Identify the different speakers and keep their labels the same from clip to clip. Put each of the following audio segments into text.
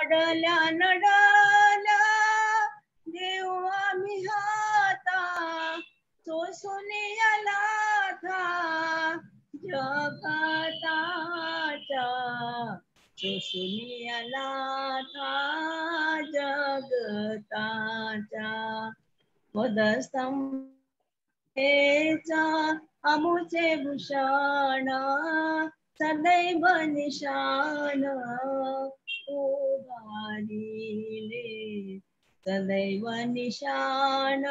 Speaker 1: अडल्या नडल्या देऊ आम्ही हाता, सोसून आला था जगताच्या, सोसून आला था जगताच्या. वधस्तंभेचा अमुचे भूषण, सदैव निशान उभारिले, सदैव निशान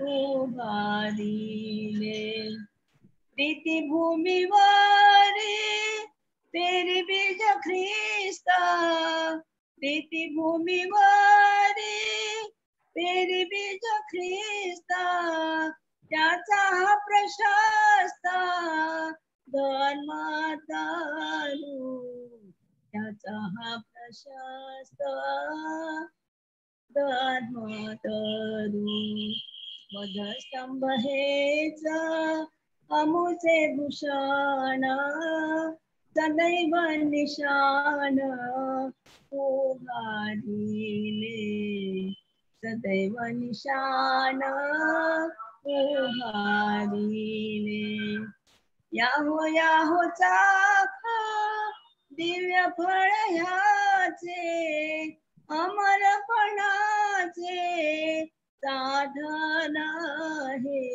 Speaker 1: उभारिले. प्रीती भूमीवारी तेरी बीज ख्रिस्त, प्रीती भूमीवारी तेरी बीज ख्रिस्त, त्याचा हा प्रशस्त धर्मातारू, त्याचा हा प्रशस्त धर्मातारू. वधस्तंभ हेच अमुचे भूषण, सदैव निशान उभारिले, सदैव निशान उभारिले. याहो याहो चाखा दिव्य फळ ह्याचे, अमरपणाचे साधन आहे,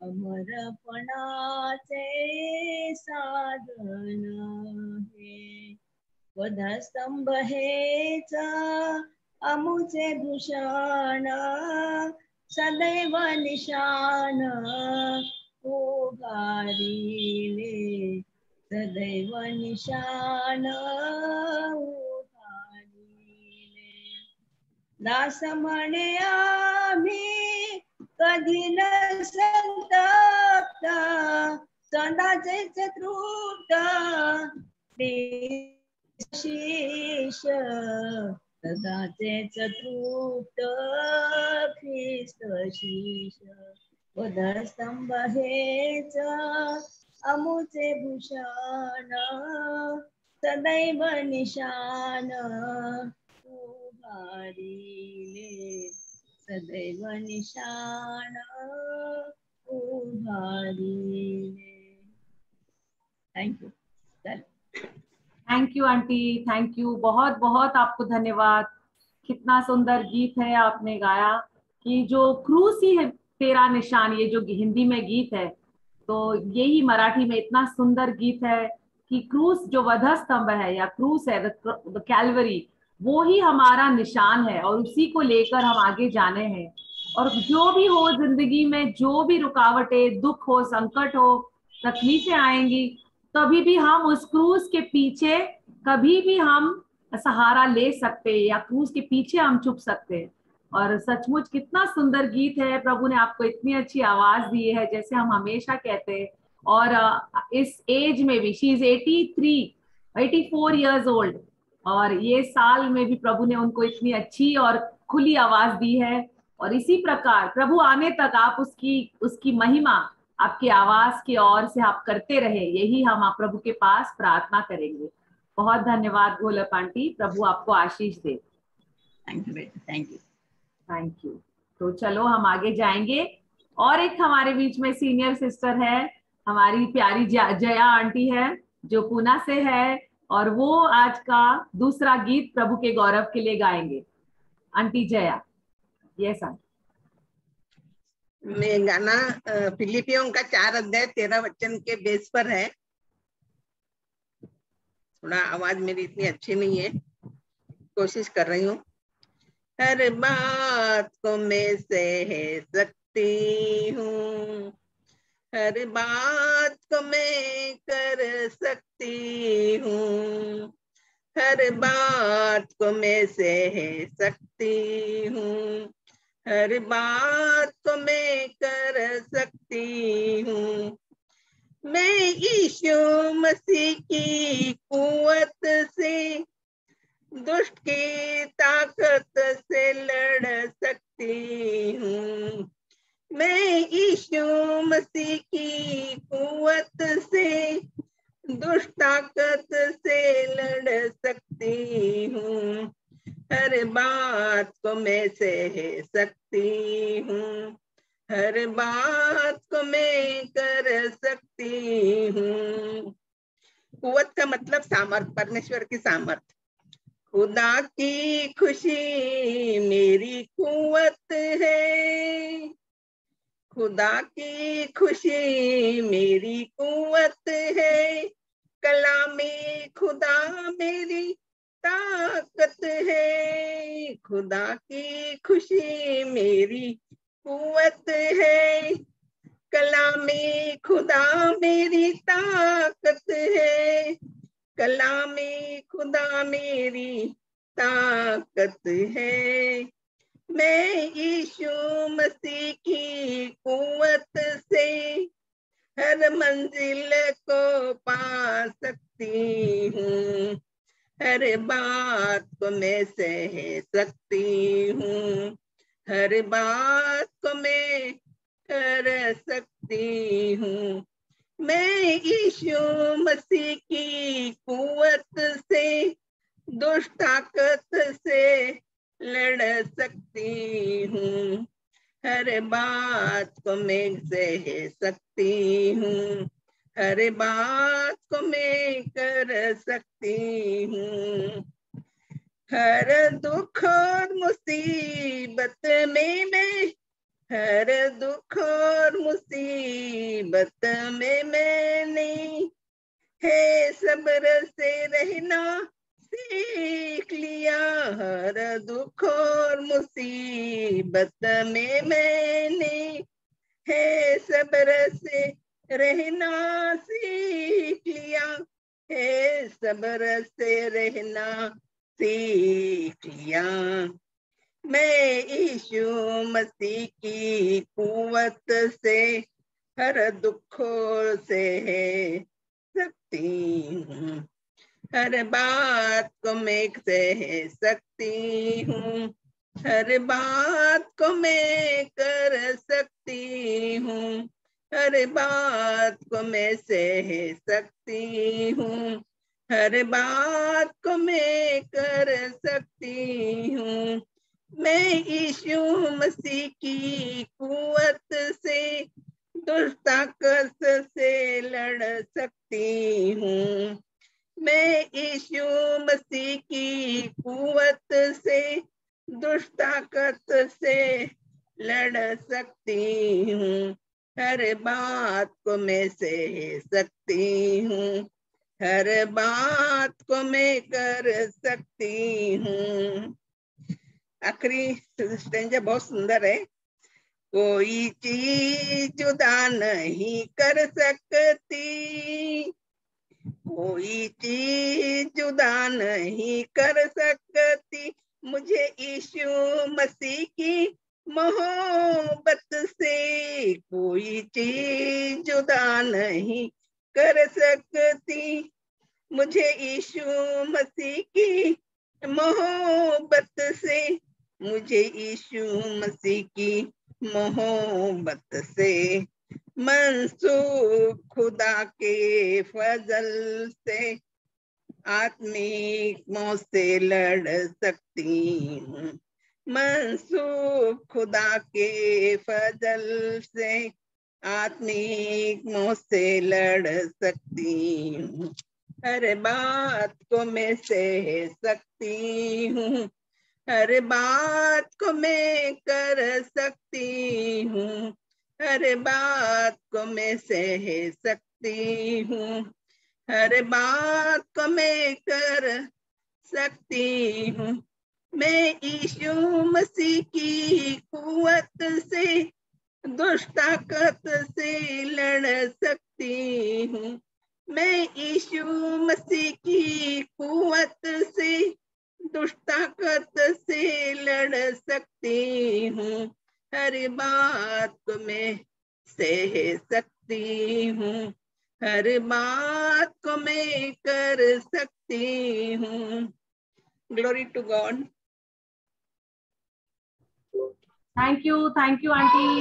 Speaker 1: अमरपणाचे साधन आहे. वधस्तंभ हेच अमुचे भूषण, सदैव निशान उभारिले, सदैव निशान उभारिले. दास म्हणे आम्ही कधी न संतप्त, सदाचेच तृप्त शीश, सदाचेच तृप्त ख्रिस्त शीश. वधस्तंभ हेच अमुचे भूषण, सदैव निशान उभारिले, सदैव निशान उभारिले. Thank you.
Speaker 2: Thank you aunty, thank you, बहुत बहुत आपको धन्यवाद. कितना सुंदर गीत है आपने गाया कि जो क्रूस ही है तेरा निशान, ये जो हिंदी में गीत है तो यही मराठी में इतना सुंदर गीत है कि क्रूस जो वधस्तंभ है या क्रूस है, द कैलवरी, वो ही हमारा निशान है और उसी को लेकर हम आगे जाने हैं. और जो भी हो जिंदगी में, जो भी रुकावटें, दुख हो, संकट हो, तकलीफें आएंगी, कभी भी हम उस क्रूस के पीछे कभी भी हम सहारा ले सकते हैं या क्रूस के पीछे हम छुप सकते हैं. और सचमुच कितना सुंदर गीत है. प्रभु ने आपको इतनी अच्छी आवाज दी है, जैसे हम हमेशा कहते हैं. और इस एज में भी, शी इज 84 years old, और ये साल में भी प्रभु ने उनको इतनी अच्छी और खुली आवाज दी है. और इसी प्रकार प्रभु आने तक आप उसकी महिमा आपकी आवाज की ओर से आप करते रहे, यही हम आप प्रभु के पास प्रार्थना करेंगे. बहुत धन्यवाद गोलप आंटी, प्रभु आपको आशीष दे.
Speaker 1: थैंक यू बेटा, थैंक यू,
Speaker 2: थैंक यू. तो चलो हम आगे जाएंगे. और एक हमारे बीच में सीनियर सिस्टर है, हमारी प्यारी जया आंटी है जो पूना से है, और वो आज का दूसरा गीत प्रभु के गौरव के लिए गाएंगे. आंटी जया. Yes aunty.
Speaker 3: मैं गाना फिलिपियों का 4:13 के बेस पर है. थोड़ा आवाज मेरी इतनी अच्छी नहीं है, कोशिश कर रही हूँ. हर बात को मैं सह सकती हूँ, हर बात को मैं कर सकती हूँ, हर बात को मैं सह सकती हूँ, हर बात को मैं कर सकती हूँ. मैं यीशु मसीह की कुव्वत से, दुष्ट की ताकत से लड़ सकती हूँ. मैं यीशु मसीह की कुव्वत से, दुष्ट ताकत से लड़ सकती हूँ, हर बात को मैं सह सकती हूँ, हर बात को मैं कर सकती हूँ। कुव्वत का मतलब सामर्थ, परमेश्वर की सामर्थ। खुदा की खुशी मेरी कुव्वत है, खुदा की खुशी मेरी कुव्वत है, कलामे खुदा मेरी ताकत है, खुदा की खुशी मेरी कुव्वत है, कलामे खुदा मेरी ताकत है, कलामे खुदा मेरी ताकत है। मैं यीशु मसीह की कुव्वत से हर मंजिल को पा सकती हूँ, हर बात को मैं सह सकती हूँ, हर बात को मैं कर सकती हूँ। मैं यीशु मसीह की कुव्वत से दुष्ट ताकत से लड़ सकती हूँ, हर बात को मैं सह सकती हूँ, हर बात को मैं कर सकती हूँ। हर दुख और मुसीबत में मैं, हर दुख और मुसीबत में मैंने है सब्र से रहना सीख लिया, हर दुख और मुसीबत में मैंने है सब्र से रहना सीख लिया, है सब्र से रहना सीख लिया। मैं यीशु मसीह की कुव्वत से हर दुखों से है सकती हूँ, हर बात को मैं सह सकती हूँ, हर बात को मैं कर सकती हूँ, हर बात को मैं सह सकती हूँ, हर बात को मैं कर सकती हूँ। मैं यीशु मसीह की कुव्वत से दुष्ट ताकत से लड़ सकती हूँ, मैं यीशु मसीह की कुव्वत से दुष्ट ताकत से लड़ सकती हूँ, हर बात को मैं सह सकती हूँ, हर बात को मैं कर सकती हूँ। आखिरी स्टेंजा बहुत सुंदर है। कोई चीज जुदा नहीं कर सकती, कोई चीज जुदा नहीं कर सकती मुझे यीशु मसीह की मोहब्बत से, कोई चीज जुदा नहीं कर सकती मुझे यीशु मसीह की मोहब्बत से, मुझे यीशु मसीह की मोहब्बत से। मंसूब खुदा के फजल से आत्मिक मौत से लड़ सकती हूँ, मंसूब खुदा के फजल से आत्मिक मौत से लड़ सकती हूँ, हर बात को मैं सह सकती हूँ, हर बात को मैं कर सकती हूँ, हर बात को मैं सह सकती हूँ, हर बात को मैं कर सकती हूँ। मैं यीशु मसीह की कुव्वत से दुष्ट ताकत से लड़ सकती हूँ, मैं यीशु मसीह की कुव्वत से दुष्ट ताकत से लड़ सकती हूँ, हर बात को मैं सह सकती हूँ, हर बात को मैं कर सकती हूँ। Glory to God.
Speaker 2: Thank you aunty,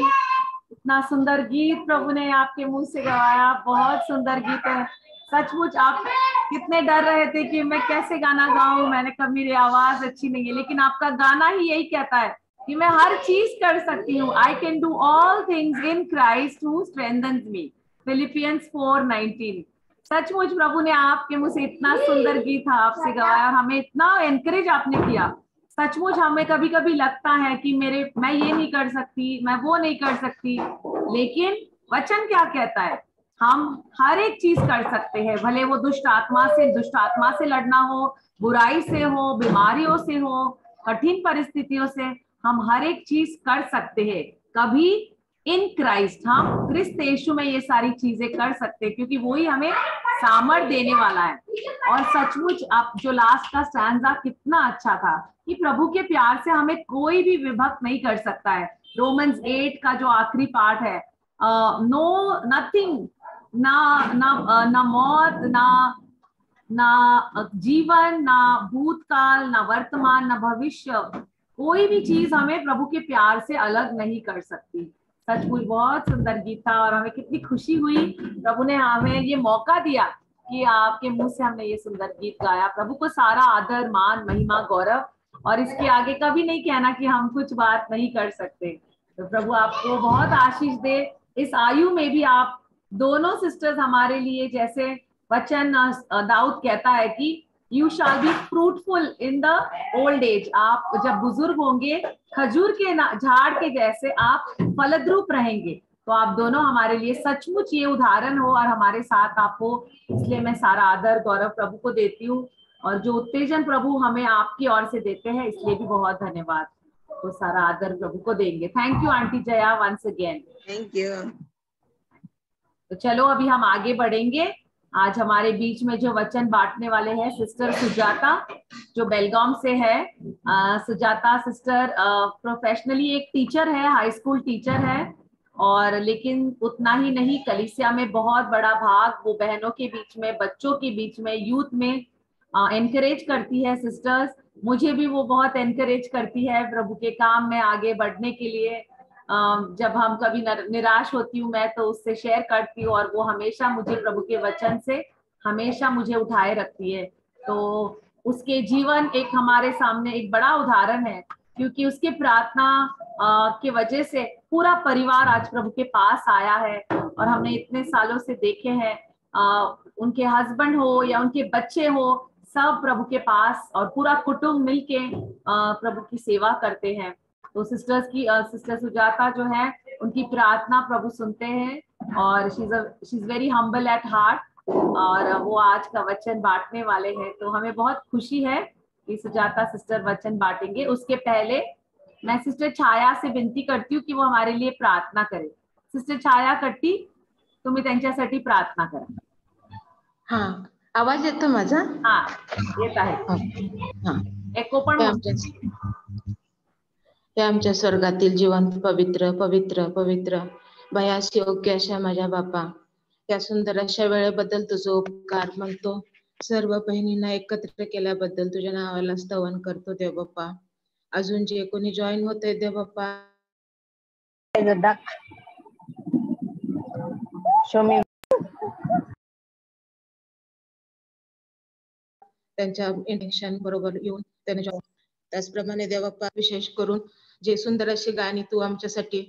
Speaker 2: इतना सुंदर गीत प्रभु ने आपके मुंह से गवाया, बहुत सुंदर गीत है। सचमुच आप कितने डर रहे थे कि मैं कैसे गाना गाऊं, मैंने कहा मेरी आवाज अच्छी नहीं है, लेकिन आपका गाना ही यही कहता है कि मैं हर चीज कर सकती हूँ। I can do all things in Christ who strengthens me, Philippians 4:19। सचमुच प्रभु ने आपके मुंह से इतना सुंदर गीत आपसे गवाया और हमें इतना एनकरेज आपने किया। सचमुच हमें कभी कभी लगता है कि मैं ये नहीं कर सकती, मैं वो नहीं कर सकती, लेकिन वचन क्या कहता है, हम हर एक चीज कर सकते हैं। भले वो दुष्ट आत्मा से लड़ना हो, बुराई से हो, बीमारियों से हो, कठिन परिस्थितियों से, हम हर एक चीज कर सकते हैं। कभी इन क्राइस्ट, हम क्रिस्त यीशु में ये सारी चीजें कर सकते हैं, क्योंकि वही हमें सामर्थ देने वाला है। और सचमुच आप जो लास्ट का स्टैंजा कितना अच्छा था कि प्रभु के प्यार से हमें कोई भी विभक्त नहीं कर सकता है। रोमन्स 8 का जो आखिरी पार्ट है, नो नथिंग, ना मौत, ना जीवन, ना भूतकाल, ना वर्तमान, ना भविष्य, कोई भी चीज हमें प्रभु के प्यार से अलग नहीं कर सकती। सचमुच बहुत सुंदर गीत था और हमें कितनी खुशी हुई, प्रभु ने हमें ये मौका दिया कि आपके मुंह से हमने ये सुंदर गीत गाया। प्रभु को सारा आदर, मान, महिमा, गौरव, और इसके आगे कभी नहीं कहना कि हम कुछ बात नहीं कर सकते। तो प्रभु आपको बहुत आशीष दे। इस आयु में भी आप दोनों सिस्टर्स हमारे लिए, जैसे वचन दाऊद कहता है कि you shall be fruitful in the old age, आप जब बुजुर्ग होंगे खजूर के झाड़ के जैसे आप फलद्रूप रहेंगे। तो आप दोनों हमारे लिए सचमुच ये उदाहरण हो और हमारे साथ आप हो, इसलिए मैं सारा आदर गौरव प्रभु को देती हूँ। और जो उत्तेजन प्रभु हमें आपकी ओर से देते हैं, इसलिए भी बहुत धन्यवाद। तो सारा आदर प्रभु को देंगे। Thank you aunty Jaya once again.
Speaker 3: Thank you.
Speaker 2: तो चलो अभी हम आगे बढ़ेंगे। आज हमारे बीच में जो वचन बांटने वाले हैं सिस्टर सुजाता, जो बेलगाम से है। सुजाता सिस्टर प्रोफेशनली एक टीचर है, हाई स्कूल टीचर है, और लेकिन उतना ही नहीं, कलीसिया में बहुत बड़ा भाग वो बहनों के बीच में, बच्चों के बीच में, यूथ में एनकरेज करती है। सिस्टर्स, मुझे भी वो बहुत एनकरेज करती है प्रभु के काम में आगे बढ़ने के लिए। जब हम कभी निराश होती हूँ मैं, तो उससे शेयर करती हूँ और वो हमेशा मुझे प्रभु के वचन से हमेशा मुझे उठाए रखती है। तो उसके जीवन एक हमारे सामने एक बड़ा उदाहरण है, क्योंकि उसके प्रार्थना के वजह से पूरा परिवार आज प्रभु के पास आया है। और हमने इतने सालों से देखे हैं, उनके हस्बैंड हो या उनके बच्चे हो, सब प्रभु के पास और पूरा कुटुंब मिलके प्रभु की सेवा करते हैं। तो सिस्टर सुजाता जो है, उनकी प्रार्थना प्रभु सुनते हैं और she is very humble at heart, और वो आज का वचन बांटने वाले हैं। तो हमें बहुत खुशी है कि सुजाता सिस्टर वचन बांटेंगे। उसके पहले मैं सिस्टर छाया से विनती करती हूँ की वो हमारे लिए प्रार्थना करे। सिस्टर छाया कट्टी, तुम्ही त्यांच्यासाठी प्रार्थना करा।
Speaker 4: हाँ, आवाज येतो माझा?
Speaker 2: हाँ येत आहे।
Speaker 4: हाँ,
Speaker 2: एको पण
Speaker 4: हे आमच्या स्वर्गातील जिवंत पवित्र पवित्र पवित्र भयास योग्य अशा माझ्या बापा, या सुंदर अशा वेळेबद्दल तुझं उपकार म्हणतो। सर्व बहिणींना एकत्र केल्याबद्दल तुझ्या नावाला स्तवन करतो देव बाप्पा। अजून जे कोणी जॉईन होते देव बाप्पा, त्यांच्या इंटेन्शन बरोबर येऊन त्यांना, त्याचप्रमाणे देवबाप्पा विशेष करून जे सुंदर अशी गाणी तू आमच्यासाठी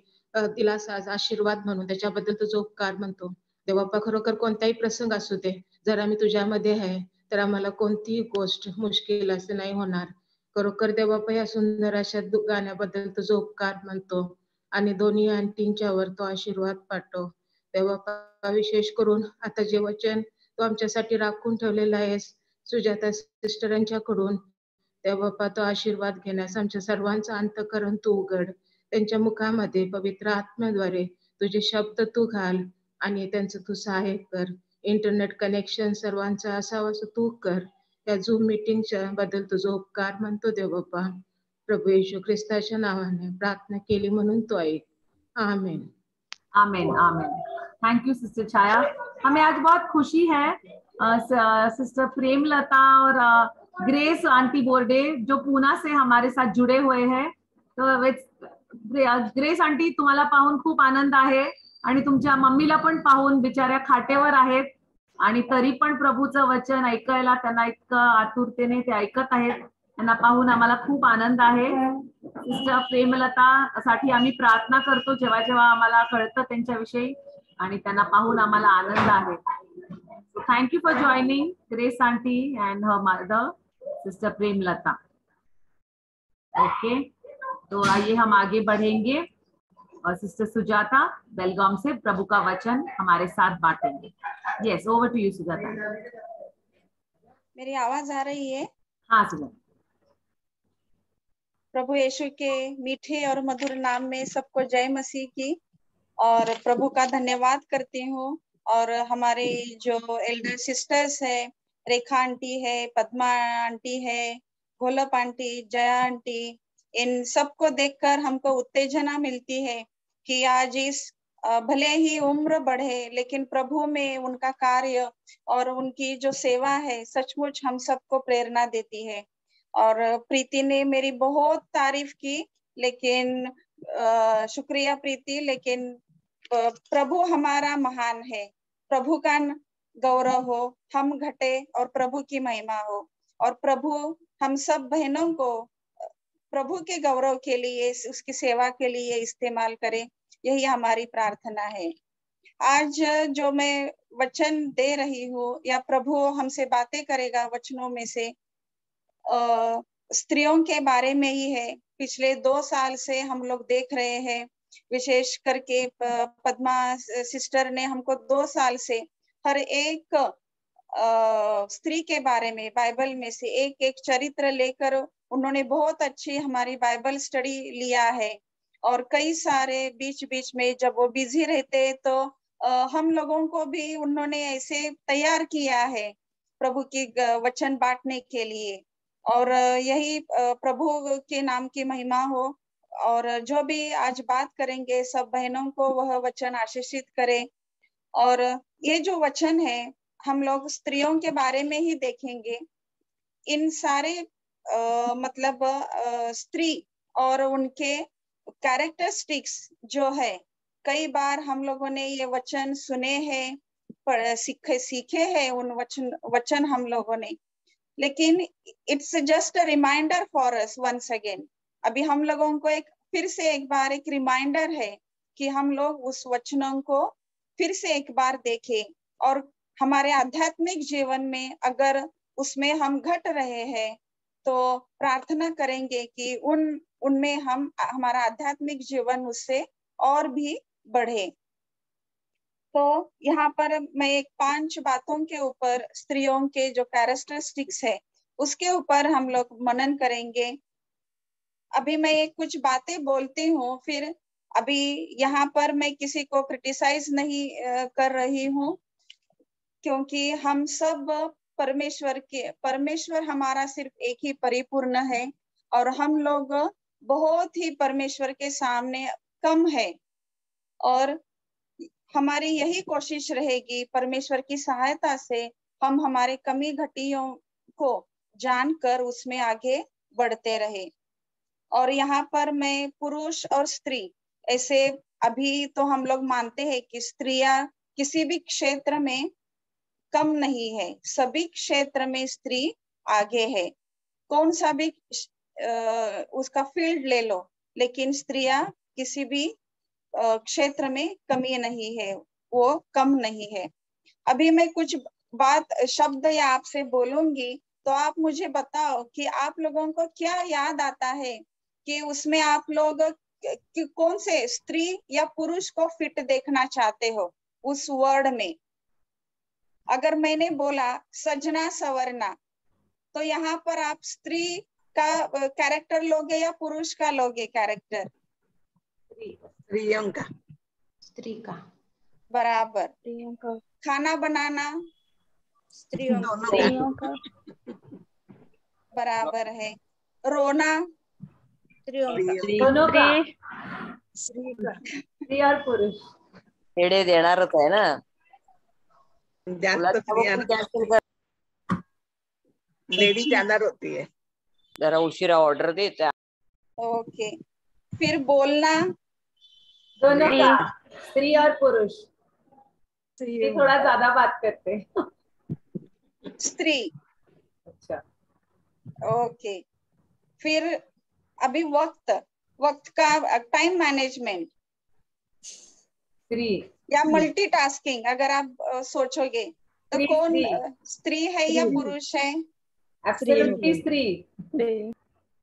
Speaker 4: दिलासा आशीर्वाद म्हणून त्याच्याबद्दल तुझं उपकार म्हणतो देवबाप्पा। खरोखर कोणताही प्रसंग असू दे, जर आम्ही तुझ्यामध्ये आहे तर आम्हाला कोणतीही गोष्ट मुश्किल असं नाही होणार। खरोखर देवबाप्पा या सुंदर अशा गाण्याबद्दल तुझं उपकार म्हणतो आणि दोन्ही आंटींच्यावर तो आशीर्वाद पाठव देवबाप्पा। विशेष करून आता जे वचन तू आमच्यासाठी राखून ठेवलेलं आहेस सुजाता सिस्टरांच्याकडून देवबाप्पा, तो आशीर्वाद घेण्यास आमच्या सर्वांचा अंतःकरण तू उघड। त्यांच्या मुखामध्ये पवित्र आत्म्याद्वारे तुझे शब्द तू घाल आणि त्यांचं तू सहाय्य कर। इंटरनेट कनेक्शन सर्वांचं असावं असं तू कर। या झूम मीटिंगच्या बद्दल तुझं उपकार म्हणतो देवबाप्पा। प्रभू येशू ख्रिस्ताच्या नावाने प्रार्थना केली म्हणून तो ऐक। आमीन
Speaker 2: आमीन आमीन। थैंक यू सिस्टर छाया। हमें आज बहुत खुशी है, सिस्टर प्रेमलता और ग्रेस आंटी बोर्डे जो पूना से हमारे साथ जुड़े हुए हैं। तो ग्रेस आंटी, तुम्हाला पाहून खूप आनंद आहे आणि तुमच्या मम्मीला पण पाहून, बिचाऱ्या खाटेवर आहेत आणि तरी पण प्रभूचं वचन ऐकायला त्यांना इतकं आतुरतेने ते ऐकत आहेत. त्यांना पाहून आम्हाला खूप आनंद आहे. सिस्टर प्रेमलता साठी आम्ही प्रार्थना करतो जेव्हा जेव्हा आम्हाला कळतं त्यांच्याविषयी, आणि त्यांना पाहून आम्हाला आनंद आहे. Thank you for joining grace aunty and her mother sister Premlata. Okay, तो आइए हम आगे बढ़ेंगे और सिस्टर सुजाता बेलगाम से प्रभु का वचन हमारे साथ बांटेंगे. Yes, over to you Sujata.
Speaker 5: मेरी आवाज आ रही है?
Speaker 2: हाँ सुजाता.
Speaker 5: प्रभु यीशु के मीठे और मधुर नाम में सबको जय मसीह की, और प्रभु का धन्यवाद करती हूँ. और हमारे जो एल्डर सिस्टर्स है, रेखा आंटी है, पद्मा आंटी है, गोलप आंटी, जया आंटी, इन सबको देखकर हमको उत्तेजना मिलती है कि आज इस भले ही उम्र बढ़े लेकिन प्रभु में उनका कार्य और उनकी जो सेवा है सचमुच हम सबको प्रेरणा देती है. और प्रीति ने मेरी बहुत तारीफ की, लेकिन शुक्रिया प्रीति, लेकिन प्रभु हमारा महान है. प्रभु का गौरव हो, हम घटे और प्रभु की महिमा हो, और प्रभु हम सब बहनों को प्रभु के गौरव के लिए, उसकी सेवा के लिए इस्तेमाल करे, यही हमारी प्रार्थना है. आज जो मैं वचन दे रही हूँ या प्रभु हमसे बातें करेगा वचनों में से, स्त्रियों के बारे में ही है. पिछले 2 साल से हम लोग देख रहे हैं, विशेष करके पद्मा सिस्टर ने हमको 2 साल से हर एक स्त्री के बारे में बाइबल में से एक एक चरित्र लेकर उन्होंने बहुत अच्छी हमारी बाइबल स्टडी लिया है. और कई सारे बीच बीच में जब वो बिजी रहते तो हम लोगों को भी उन्होंने ऐसे तैयार किया है प्रभु की वचन बांटने के लिए. और यही प्रभु के नाम की महिमा हो. और जो भी आज बात करेंगे सब बहनों को वह वचन आशीषित करे. और ये जो वचन है हम लोग स्त्रियों के बारे में ही देखेंगे. इन सारे मतलब स्त्री और उनके कैरेक्टरिस्टिक्स जो है, कई बार हम लोगों ने ये वचन सुने हैं, सीखे हैं उन वचन हम लोगों ने, लेकिन it's just a reminder for us once again. अभी हम लोगों को फिर से एक बार एक रिमाइंडर है कि हम लोग उस वचनों को फिर से एक बार देखें, और हमारे आध्यात्मिक जीवन में अगर उसमें हम घट रहे हैं तो प्रार्थना करेंगे कि उनमें हमारा आध्यात्मिक जीवन उससे और भी बढ़े. तो यहाँ पर मैं 5 बातों के ऊपर स्त्रियों के जो कैरेक्टरिस्टिक्स है उसके ऊपर हम लोग मनन करेंगे. अभी मैं कुछ बातें बोलती हूँ, फिर अभी यहाँ पर मैं किसी को क्रिटिसाइज नहीं कर रही हूँ, क्योंकि हम सब परमेश्वर हमारा सिर्फ एक ही परिपूर्ण है, और हम लोग बहुत ही परमेश्वर के सामने कम है. और हमारी यही कोशिश रहेगी परमेश्वर की सहायता से हम हमारे कमी घटियों को जानकर उसमें आगे बढ़ते रहे. और यहाँ पर मैं पुरुष और स्त्री ऐसे, अभी तो हम लोग मानते हैं कि स्त्रियां किसी भी क्षेत्र में कम नहीं है, सभी क्षेत्र में स्त्री आगे है. कौन सा भी उसका फील्ड ले लो, लेकिन स्त्रियां किसी भी क्षेत्र में कमी नहीं है, वो कम नहीं है. अभी मैं कुछ शब्द या आपसे बोलूंगी तो आप मुझे बताओ कि आप लोगों को क्या याद आता है, कि उसमें आप लोग कि कौन से स्त्री या पुरुष को फिट देखना चाहते हो उस वर्ड में. अगर मैंने बोला सजना सवरना, तो यहाँ पर आप स्त्री का कैरेक्टर लोगे या पुरुष का लोगे कैरेक्टर?
Speaker 3: स्त्रियों का.
Speaker 4: स्त्री का.
Speaker 5: बराबर. खाना बनाना
Speaker 3: स्त्रियों
Speaker 5: का बराबर है. रोना
Speaker 2: दोनों का. स्त्री और पुरुष.
Speaker 6: खेडे देणारच आहे ना.
Speaker 3: जास्त स्त्रियां लेडी जाणार होती है.
Speaker 6: जरा उशिरा ऑर्डर देते.
Speaker 5: ओके. फिर बोलना
Speaker 2: दोनों का, स्त्री और पुरुष. ये थोड़ा ज्यादा बात करते हैं।
Speaker 5: स्त्री।
Speaker 2: अच्छा,
Speaker 5: ओके, फिर अभी वक्त का टाइम मैनेजमेंट
Speaker 2: स्त्री।
Speaker 5: या मल्टीटास्किंग अगर आप सोचोगे तो
Speaker 2: स्त्री,
Speaker 5: कौन
Speaker 2: स्त्री।
Speaker 5: स्त्री है या पुरुष है?
Speaker 2: एब्सोल्युटली स्त्री।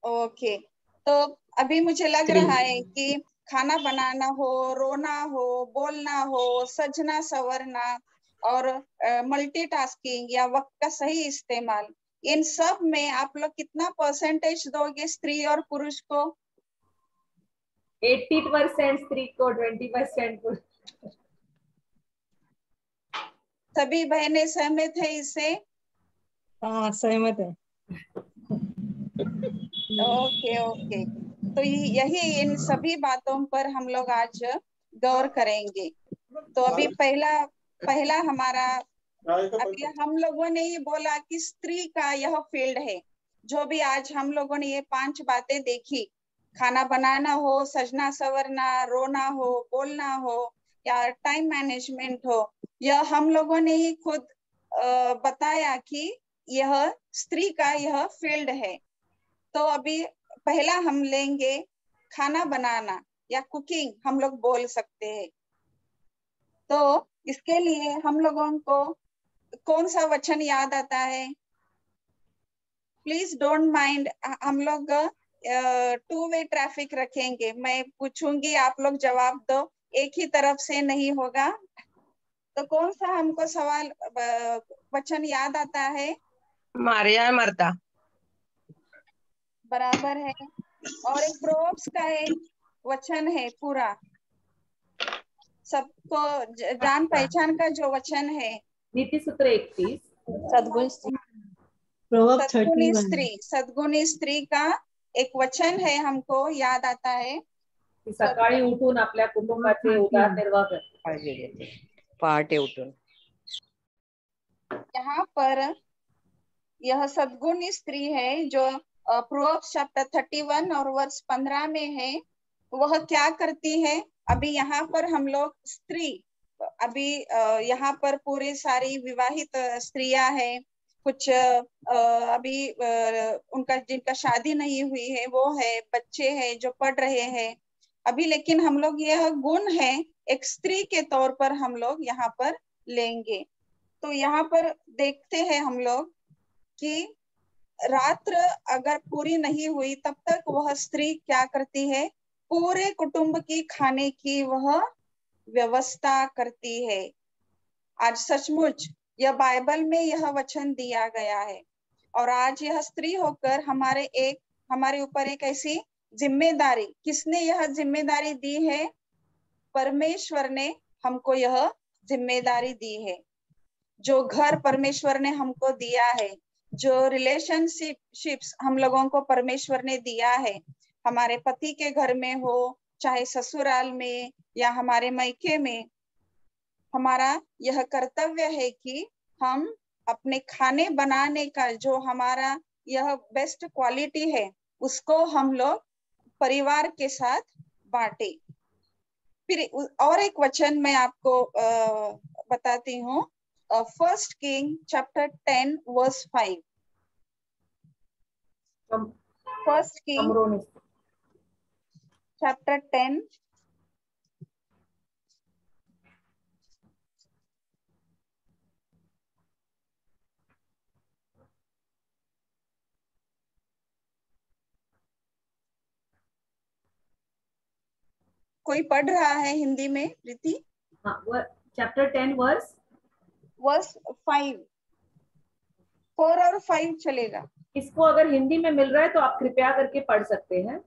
Speaker 5: ओके, तो अभी मुझे लग
Speaker 3: स्त्री।
Speaker 5: रहा है कि खाना बनाना हो, रोना हो, बोलना हो, सजना संवरना और मल्टीटास्किंग या वक्त का सही इस्तेमाल, इन सब में आप लोग कितना परसेंटेज दोगे स्त्री और पुरुष को?
Speaker 2: 80% स्त्री को, 20% पुरुष।
Speaker 5: सभी बहनें सहमत है इससे?
Speaker 7: हाँ सहमत है।
Speaker 5: ओके ओके, तो यही इन सभी बातों पर हम लोग आज गौर करेंगे। तो अभी पहला हमारा, अभी हम लोगों ने ये बोला कि स्त्री का यह फील्ड है। जो भी आज हम लोगों ने ये 5 बातें देखी, खाना बनाना हो, सजना संवरना, रोना हो, बोलना हो या टाइम मैनेजमेंट हो, यह हम लोगों ने ही खुद बताया कि यह स्त्री का यह फील्ड है। तो अभी पहला हम लेंगे खाना बनाना या कुकिंग, हम लोग बोल सकते हैं। तो इसके लिए हम लोगों को कौन सा वचन याद आता है? प्लीज डोंट माइंड, हम लोग 2 वे ट्रैफिक रखेंगे। मैं पूछूंगी, आप लोग जवाब दो, एक ही तरफ से नहीं होगा। तो कौन सा हमको सवाल वचन याद आता है?
Speaker 3: मारिया मरता।
Speaker 5: बराबर है। और एक प्रोवर्ब्स का एक वचन है पूरा, सबको जान पहचान का जो वचन है,
Speaker 2: नीति सूत्र 31।
Speaker 6: सद्गुण स्त्री।
Speaker 7: प्रोवर्ब
Speaker 5: सद्गुणी
Speaker 7: 31।
Speaker 5: स्त्री, सद्गुणी स्त्री का एक वचन है, हमको याद आता है।
Speaker 2: की सकाळी उठून आपल्या कुटुंबाचे उदरनिर्वाह करते.
Speaker 6: काळजी घेते. पहाटे उठून.
Speaker 5: यहाँ पर यह सद्गुणी स्त्री है जो प्रोवर्ब्स चैप्टर 31 और वर्ष 15 में है। वह क्या करती है? अभी यहाँ पर हम लोग स्त्री, अभी यहाँ पर पूरी सारी विवाहित स्त्रियां हैं, कुछ अभी उनका जिनका शादी नहीं हुई है वो है, बच्चे हैं जो पढ़ रहे हैं अभी, लेकिन हम लोग यह गुण है एक स्त्री के तौर पर हम लोग यहाँ पर लेंगे। तो यहाँ पर देखते हैं हम लोग कि रात्र अगर पूरी नहीं हुई तब तक वह स्त्री क्या करती है? पूरे कुटुंब की खाने की वह व्यवस्था करती है। आज सचमुच यह बाइबल में यह वचन दिया गया है, और आज यह स्त्री होकर हमारे ऊपर एक ऐसी जिम्मेदारी, किसने यह जिम्मेदारी दी है? परमेश्वर ने हमको यह जिम्मेदारी दी है। जो घर परमेश्वर ने हमको दिया है, जो रिलेशनशिप्स हम लोगों को परमेश्वर ने दिया है, हमारे पति के घर में हो, चाहे ससुराल में या हमारे मायके में, हमारा यह कर्तव्य है कि हम अपने खाने बनाने का जो हमारा यह बेस्ट क्वालिटी है उसको हम लोग परिवार के साथ बांटे। फिर और एक वचन मैं आपको बताती हूँ, first king chapter 10 verse 5। First king chapter 10 कोई पढ़ रहा है हिंदी में? प्रीति।
Speaker 2: हाँ, चैप्टर 10 वर्स
Speaker 5: 5, 4 और 5 चलेगा।
Speaker 2: इसको अगर हिंदी में मिल रहा है तो आप कृपया करके पढ़ सकते हैं।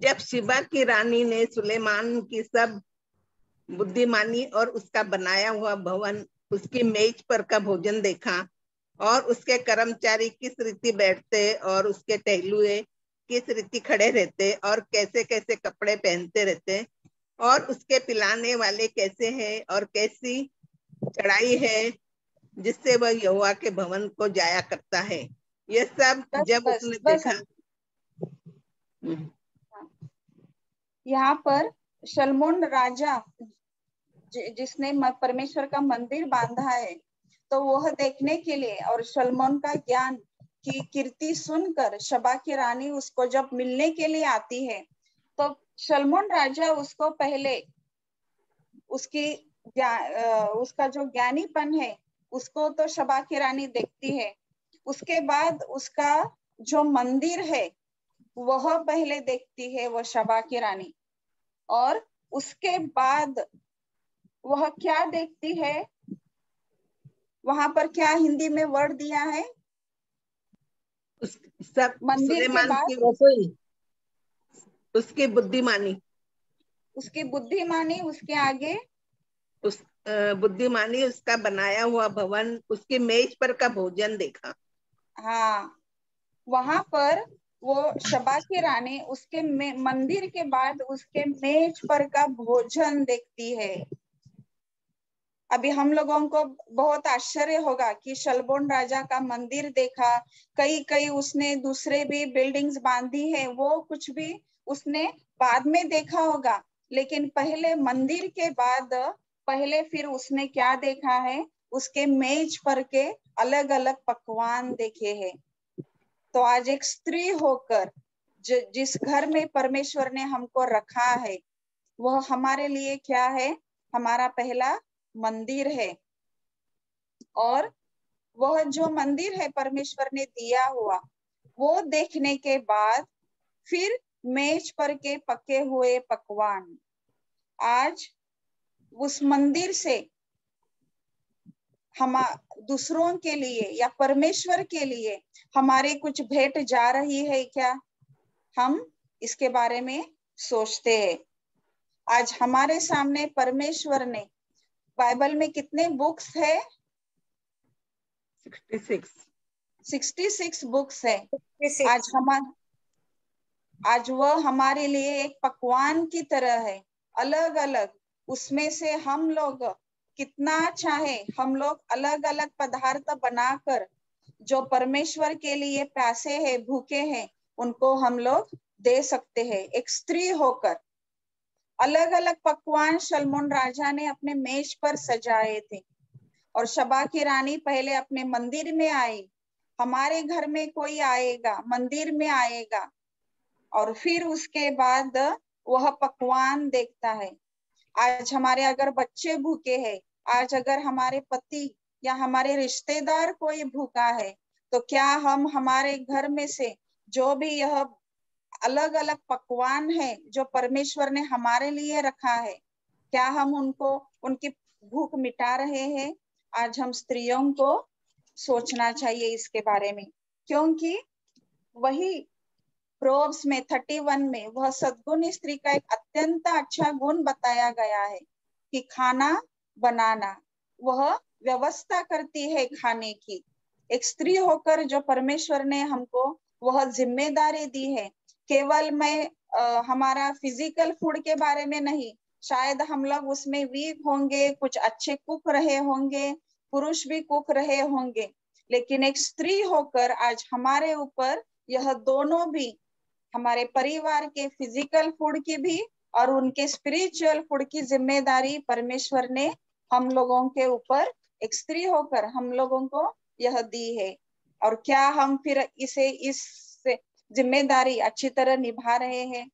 Speaker 3: जब शिबा की रानी ने सुलेमान की सब बुद्धिमानी और उसका बनाया हुआ भवन, उसकी मेज पर का भोजन देखा, और उसके कर्मचारी किस रीति बैठते और उसके टहलुए किस रीति खड़े रहते और कैसे कैसे कपड़े पहनते रहते, और उसके पिलाने वाले कैसे हैं और कैसी चढ़ाई है जिससे वह यहोवा के भवन को जाया करता है, यह सब जब उसने देखा।
Speaker 5: यहाँ पर शलमोन राजा जिसने परमेश्वर का मंदिर बांधा है, तो वह देखने के लिए और सलमोन का ज्ञान की कीर्ति सुनकर शबा की रानी उसको जब मिलने के लिए आती है, तो सलमोन राजा उसको पहले उसका जो ज्ञानीपन है उसको तो शबा की रानी देखती है। उसके बाद उसका जो मंदिर है वह पहले देखती है वो शबा की रानी, और उसके बाद वह क्या देखती है, वहां पर क्या हिंदी में वर्ड दिया है,
Speaker 3: सब
Speaker 5: मंदिर के
Speaker 3: सुलेमान
Speaker 5: बाद
Speaker 3: की रसोई, उसकी बुद्धिमानी,
Speaker 5: उसकी बुद्धिमानी, उसके आगे
Speaker 3: उस बुद्धिमानी, उसका बनाया हुआ भवन, उसकी मेज पर का भोजन देखा।
Speaker 5: हाँ, वहां पर वो शबा की रानी उसके मंदिर के बाद उसके मेज पर का भोजन देखती है। अभी हम लोगों को बहुत आश्चर्य होगा कि शलबोन राजा का मंदिर देखा, कई कई उसने दूसरे भी बिल्डिंग्स बांधी है, वो कुछ भी उसने बाद में देखा होगा, लेकिन पहले मंदिर के बाद पहले फिर उसने क्या देखा है, उसके मेज पर के अलग अलग पकवान देखे हैं। तो आज एक स्त्री होकर जिस घर में परमेश्वर ने हमको रखा है, वह हमारे लिए क्या है, हमारा पहला मंदिर है। और वह जो मंदिर है परमेश्वर ने दिया हुआ, वो देखने के बाद फिर मेज पर के पके हुए पकवान, आज उस मंदिर से हम दूसरों के लिए या परमेश्वर के लिए हमारे कुछ भेंट जा रही है क्या, हम इसके बारे में सोचते हैं। आज हमारे सामने परमेश्वर ने, बाइबल में कितने बुक्स है, 66 बुक्स है। आज वह हमारे लिए एक पकवान की तरह है, अलग अलग, उसमें से हम लोग कितना चाहे हम लोग अलग अलग पदार्थ बनाकर जो परमेश्वर के लिए प्यासे हैं, भूखे हैं, उनको हम लोग दे सकते हैं। एक स्त्री होकर अलग अलग पकवान सलमोन राजा ने अपने मेज पर सजाए थे, और शबा की रानी पहले अपने मंदिर में आई, हमारे घर में कोई आएगा, मंदिर में आएगा, और फिर उसके बाद वह पकवान देखता है। आज हमारे अगर बच्चे भूखे हैं, आज अगर हमारे पति या हमारे रिश्तेदार कोई भूखा है, तो क्या हम हमारे घर में से जो भी यह अलग अलग पकवान है जो परमेश्वर ने हमारे लिए रखा है, क्या हम उनको उनकी भूख मिटा रहे हैं? आज हम स्त्रियों को सोचना चाहिए इसके बारे में, क्योंकि वही प्रोव्स में 31 में वह सद्गुणी स्त्री का एक अत्यंत अच्छा गुण बताया गया है कि खाना बनाना, वह व्यवस्था करती है खाने की। एक स्त्री होकर जो परमेश्वर ने हमको वह जिम्मेदारी दी है, केवल मैं हमारा फिजिकल फूड के बारे में नहीं, शायद हम लोग उसमें वीक होंगे, कुछ अच्छे कुक रहे होंगे, पुरुष भी कुक रहे होंगे, लेकिन एक स्त्री होकर आज हमारे ऊपर यह दोनों भी, हमारे परिवार के फिजिकल फूड की भी और उनके स्पिरिचुअल फूड की जिम्मेदारी परमेश्वर ने हम लोगों के ऊपर एक स्त्री होकर हम लोगों को यह दी है। और क्या हम फिर इस जिम्मेदारी अच्छी तरह निभा रहे हैं?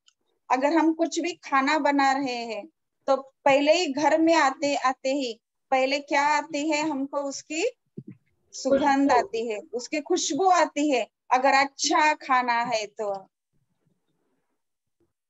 Speaker 5: अगर हम कुछ भी खाना बना रहे हैं, तो पहले ही घर में आते आते ही पहले क्या आती है, हमको उसकी सुगंध आती है, उसकी खुशबू आती है। अगर अच्छा खाना है तो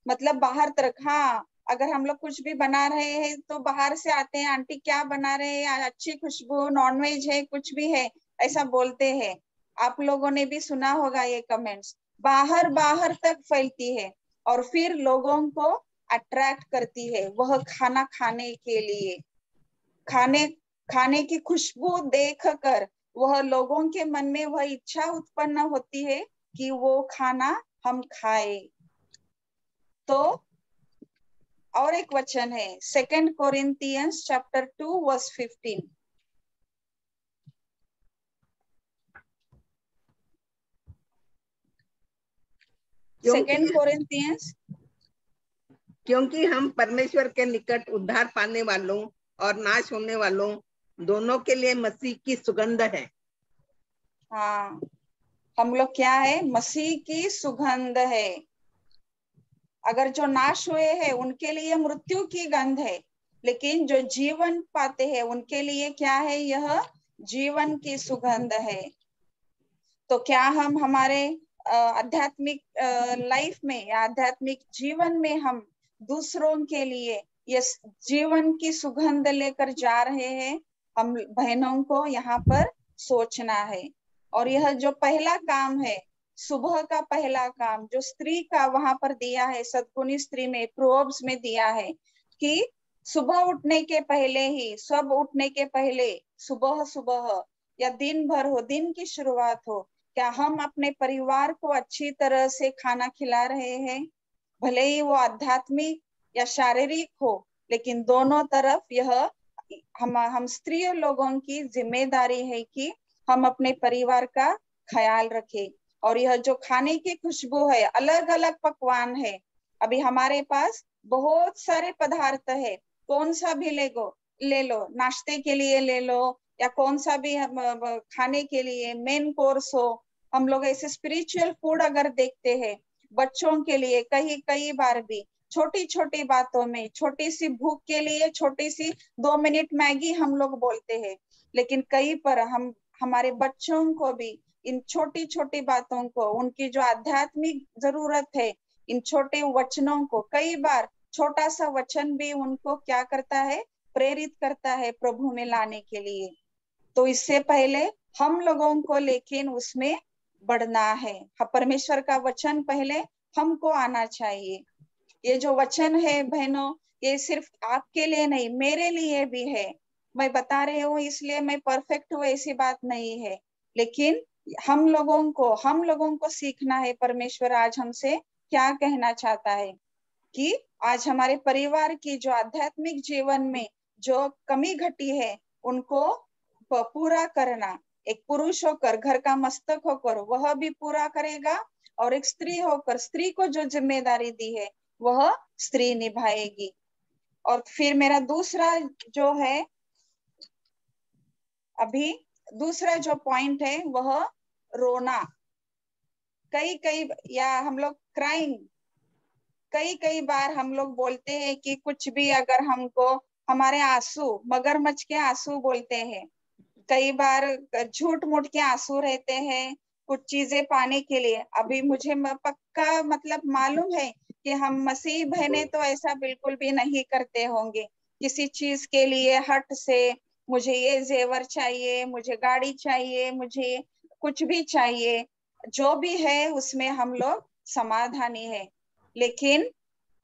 Speaker 5: मतलब बाहर तक, हाँ, अगर हम लोग कुछ भी बना रहे हैं तो बाहर से आते हैं, आंटी क्या बना रहे हैं, अच्छी खुशबू, नॉनवेज है, कुछ भी है, ऐसा बोलते हैं। आप लोगों ने भी सुना होगा ये कमेंट्स, बाहर बाहर तक फैलती है और फिर लोगों को अट्रैक्ट करती है वह खाना खाने के लिए। खाने की खुशबू देखकर वह लोगों के मन में वह इच्छा उत्पन्न होती है कि वो खाना हम खाए। तो और एक वचन है 2 कोरिन्थियंस चैप्टर 2 वर्स 15। सेकेंड कोरिन्थियंस,
Speaker 3: क्योंकि हम परमेश्वर के निकट उद्धार पाने वालों और नाश होने वालों दोनों के लिए मसीह की सुगंध है।
Speaker 5: हाँ, हम लोग क्या है? मसीह की सुगंध है। अगर जो नाश हुए हैं उनके लिए मृत्यु की गंध है, लेकिन जो जीवन पाते हैं उनके लिए क्या है? यह जीवन की सुगंध है। तो क्या हम हमारे आध्यात्मिक लाइफ में या आध्यात्मिक जीवन में हम दूसरों के लिए ये जीवन की सुगंध लेकर जा रहे हैं? हम बहनों को यहाँ पर सोचना है। और यह जो पहला काम है, सुबह का पहला काम जो स्त्री का वहां पर दिया है, सद्गुणी स्त्री में प्रोवर्ब्स में दिया है कि सुबह उठने के पहले ही, सब उठने के पहले सुबह सुबह या दिन भर हो, दिन की शुरुआत हो, क्या हम अपने परिवार को अच्छी तरह से खाना खिला रहे हैं? भले ही वो आध्यात्मिक या शारीरिक हो, लेकिन दोनों तरफ यह हम स्त्री लोगों की जिम्मेदारी है कि हम अपने परिवार का ख्याल रखें। और यह जो खाने की खुशबू है, अलग अलग पकवान है, अभी हमारे पास बहुत सारे पदार्थ है, कौन सा भी ले लो, नाश्ते के लिए ले लो या कौन सा भी हम खाने के लिए मेन कोर्स हो। हम लोग ऐसे स्पिरिचुअल फूड अगर देखते हैं बच्चों के लिए, कई बार भी छोटी छोटी बातों में, छोटी सी भूख के लिए छोटी सी 2 मिनट मैगी हम लोग बोलते हैं, लेकिन कई पर हम हमारे बच्चों को भी इन छोटी छोटी बातों को, उनकी जो आध्यात्मिक जरूरत है, इन छोटे वचनों को, कई बार छोटा सा वचन भी उनको क्या करता है? प्रेरित करता है प्रभु में लाने के लिए। तो इससे पहले हम लोगों को लेकिन उसमें बढ़ना है। परमेश्वर का वचन पहले हमको आना चाहिए। ये जो वचन है बहनों, ये सिर्फ आपके लिए नहीं, मेरे लिए भी है। मैं बता रही हूँ इसलिए मैं परफेक्ट हूँ ऐसी बात नहीं है, लेकिन हम लोगों को सीखना है परमेश्वर आज हमसे क्या कहना चाहता है। कि आज हमारे परिवार की जो आध्यात्मिक जीवन में जो कमी घटी है उनको पूरा करना। एक पुरुष होकर, घर का मस्तक होकर वह भी पूरा करेगा, और एक स्त्री होकर स्त्री को जो जिम्मेदारी दी है वह स्त्री निभाएगी। और फिर मेरा दूसरा जो है, अभी दूसरा जो पॉइंट है वह रोना। कई या हम लोग क्राइंग, कई बार हम लोग बोलते हैं कि कुछ भी अगर हमको, हमारे आंसू मगरमच्छ के आंसू बोलते हैं, कई बार झूठ मूठ के आंसू रहते हैं कुछ चीजें पाने के लिए। अभी मुझे पक्का मतलब मालूम है कि हम मसीह बहने तो ऐसा बिल्कुल भी नहीं करते होंगे। किसी चीज के लिए हट से मुझे ये जेवर चाहिए, मुझे गाड़ी चाहिए, मुझे कुछ भी चाहिए, जो भी है उसमें हम लोग समाधानी है। लेकिन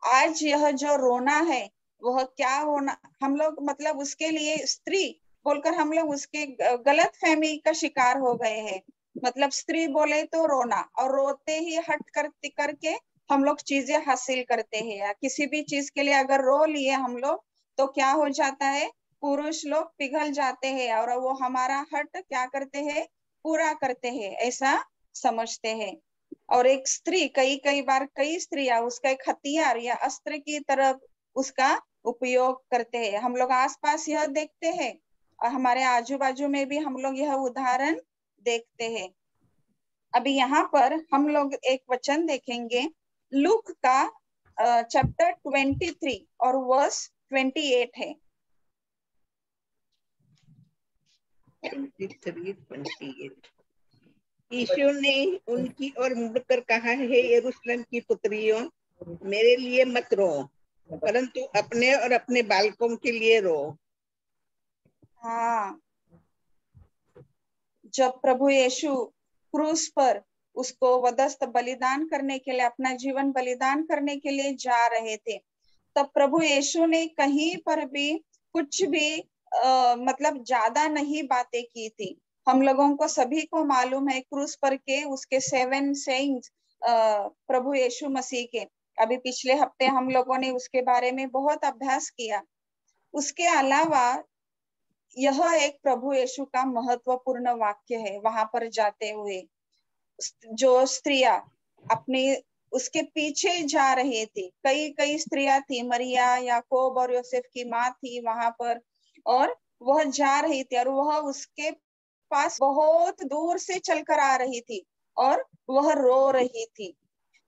Speaker 5: आज यह जो रोना है वह क्या होना, हम लोग मतलब उसके लिए स्त्री बोलकर हम लोग उसके गलत फहमी का शिकार हो गए हैं। मतलब स्त्री बोले तो रोना, और रोते ही हट करके हम लोग चीजें हासिल करते हैं। या किसी भी चीज के लिए अगर रो लिए हम लोग तो क्या हो जाता है? पुरुष लोग पिघल जाते हैं और वो हमारा हट क्या करते हैं? पूरा करते हैं, ऐसा समझते हैं। और एक स्त्री कई बार कई स्त्रियां उसका एक हथियार या अस्त्र की तरफ उसका उपयोग करते हैं। हम लोग आसपास यह देखते हैं और हमारे आजू बाजू में भी हम लोग यह उदाहरण देखते हैं। अभी यहाँ पर हम लोग एक वचन देखेंगे, लूक का चैप्टर 23 और वर्स 28 है।
Speaker 3: 23:28 यीशु ने उनकी ओर मुड़कर कहा, हे यरूशलेम की पुत्रियों, मेरे लिए मत रो, परंतु अपने और अपने बालकों के लिए रो।
Speaker 5: हाँ, जब प्रभु यीशु क्रूस पर उसको वदस्त बलिदान करने के लिए, अपना जीवन बलिदान करने के लिए जा रहे थे, तब प्रभु यीशु ने कहीं पर भी कुछ भी मतलब ज्यादा नहीं बातें की थी। हम लोगों को सभी को मालूम है क्रूस पर के उसके 7 सेइंग्स प्रभु यीशु मसीह के। अभी पिछले हफ्ते हम लोगों ने उसके बारे में बहुत अभ्यास किया। उसके अलावा यह एक प्रभु यीशु का महत्वपूर्ण वाक्य है। वहां पर जाते हुए जो स्त्रियां अपने उसके पीछे जा रही थी, कई स्त्रियां थी, मरिया, याकूब और यूसुफ की माँ थी वहां पर, और वह जा रही थी और वह उसके पास बहुत दूर से चलकर आ रही थी और वह रो रही थी।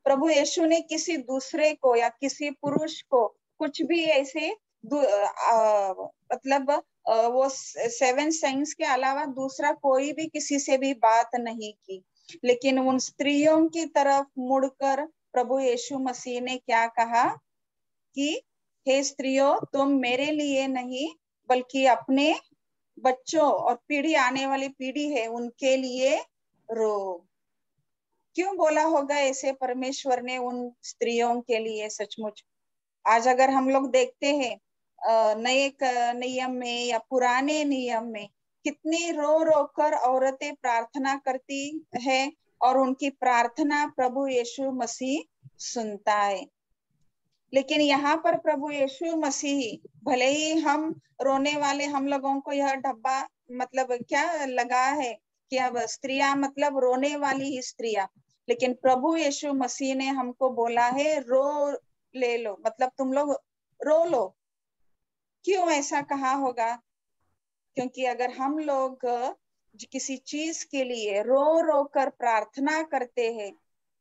Speaker 5: प्रभु यीशु ने किसी दूसरे को या किसी पुरुष को कुछ भी ऐसे मतलब वो 7 साइंस के अलावा दूसरा कोई भी किसी से भी बात नहीं की, लेकिन उन स्त्रियों की तरफ मुड़कर प्रभु यीशु मसीह ने क्या कहा कि हे स्त्रियों, तुम मेरे लिए नहीं बल्कि अपने बच्चों और पीढ़ी, आने वाली पीढ़ी है उनके लिए रो। क्यों बोला होगा ऐसे परमेश्वर ने उन स्त्रियों के लिए? सचमुच आज अगर हम लोग देखते हैं नए नियम में या पुराने नियम में कितनी रो रो कर औरतें प्रार्थना करती है और उनकी प्रार्थना प्रभु यीशु मसीह सुनता है। लेकिन यहाँ पर प्रभु यीशु मसीह, भले ही हम रोने वाले, हम लोगों को यह डब्बा मतलब क्या लगा है कि अब स्त्रियां मतलब रोने वाली ही स्त्रियां, लेकिन प्रभु यीशु मसीह ने हमको बोला है रो ले लो, मतलब तुम लोग रो लो। क्यों ऐसा कहा होगा? क्योंकि अगर हम लोग किसी चीज के लिए रो रो कर प्रार्थना करते हैं,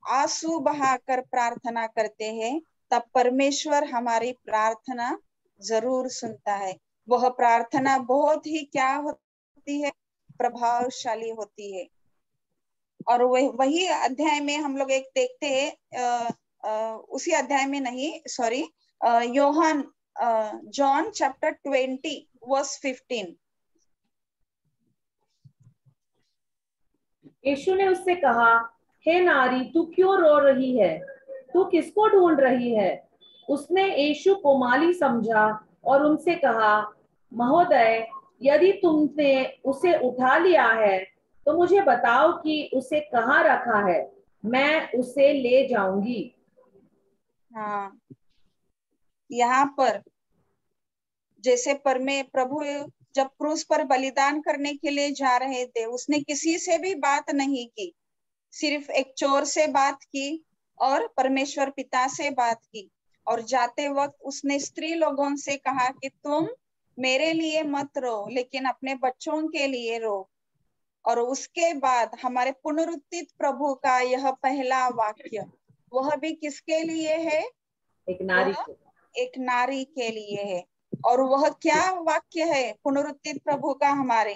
Speaker 5: आंसू बहाकर प्रार्थना करते हैं, तब परमेश्वर हमारी प्रार्थना जरूर सुनता है। वह प्रार्थना बहुत ही क्या होती है? प्रभावशाली होती है। और वही अध्याय में हम लोग एक देखते हैं, उसी अध्याय में नहीं, sorry, Yohan John chapter 20 verse 15।
Speaker 2: Yeshu ने उससे कहा, हे नारी, तू क्यों रो रही है? तू किसको ढूंढ रही है? उसने यीशु को माली समझा और उनसे कहा, महोदय, यदि तुमने उसे उठा लिया है तो मुझे बताओ कि उसे कहाँ रखा है, मैं उसे ले जाऊंगी।
Speaker 5: हाँ, यहाँ पर जैसे प्रभु जब क्रूस पर बलिदान करने के लिए जा रहे थे, उसने किसी से भी बात नहीं की, सिर्फ एक चोर से बात की और परमेश्वर पिता से बात की। और जाते वक्त उसने स्त्री लोगों से कहा कि तुम मेरे लिए मत रो, लेकिन अपने बच्चों के लिए रो। और उसके बाद हमारे पुनरुत्थित प्रभु का यह पहला वाक्य, वह भी किसके लिए है?
Speaker 2: एक नारी,
Speaker 5: एक नारी के लिए है। और वह क्या वाक्य है पुनरुत्थित प्रभु का हमारे?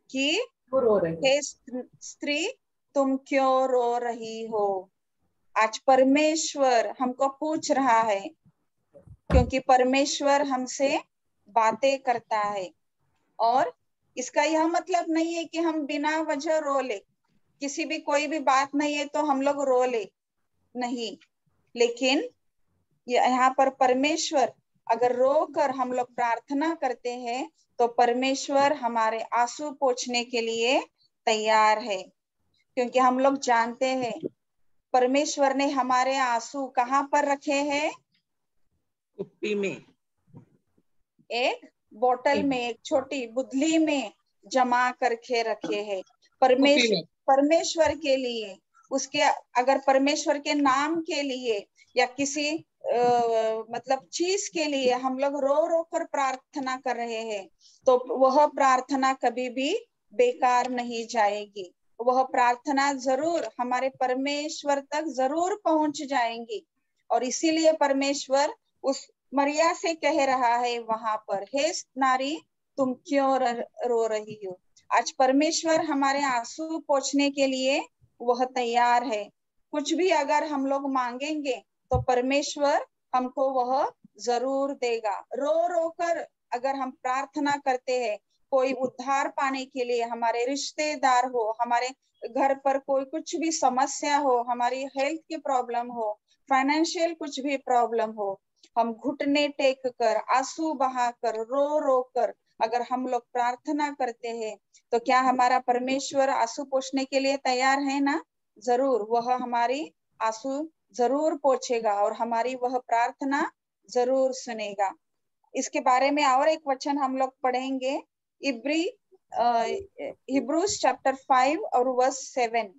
Speaker 5: कि
Speaker 2: रो रही,
Speaker 5: हे स्त्री, तुम क्यों रो रही हो? आज परमेश्वर हमको पूछ रहा है, क्योंकि परमेश्वर हमसे बातें करता है। और इसका यह मतलब नहीं है कि हम बिना वजह रो ले, किसी भी कोई भी बात नहीं है तो हम लोग रो ले, नहीं। लेकिन यहाँ पर परमेश्वर, अगर रो कर हम लोग प्रार्थना करते हैं तो परमेश्वर हमारे आंसू पोंछने के लिए तैयार है। क्योंकि हम लोग जानते हैं परमेश्वर ने हमारे आंसू कहाँ पर रखे हैं?
Speaker 3: कुप्पी में,
Speaker 5: एक बोतल में, एक छोटी बुदली में जमा करके रखे हैं। परमेश्वर के लिए, उसके अगर परमेश्वर के नाम के लिए या किसी मतलब चीज के लिए हम लोग रो रो कर प्रार्थना कर रहे हैं, तो वह प्रार्थना कभी भी बेकार नहीं जाएगी। वह प्रार्थना जरूर हमारे परमेश्वर तक जरूर पहुंच जाएंगी। और इसीलिए परमेश्वर उस मरिया से कह रहा है वहां पर, हे नारी, तुम क्यों रो रही हो? आज परमेश्वर हमारे आंसू पोंछने के लिए वह तैयार है। कुछ भी अगर हम लोग मांगेंगे तो परमेश्वर हमको वह जरूर देगा। रो रो कर अगर हम प्रार्थना करते हैं, कोई उद्धार पाने के लिए, हमारे रिश्तेदार हो, हमारे घर पर कोई कुछ भी समस्या हो, हमारी हेल्थ की प्रॉब्लम हो, फाइनेंशियल कुछ भी प्रॉब्लम हो, हम घुटने टेक कर, आंसू बहाकर, रो रो कर अगर हम लोग प्रार्थना करते हैं, तो क्या हमारा परमेश्वर आंसू पोंछने के लिए तैयार है ना? जरूर, वह हमारी आंसू जरूर पोंछेगा और हमारी वह प्रार्थना जरूर सुनेगा। इसके बारे में और एक वचन हम लोग पढ़ेंगे, हिब्रूज चैप्टर 5 और वर्स 7।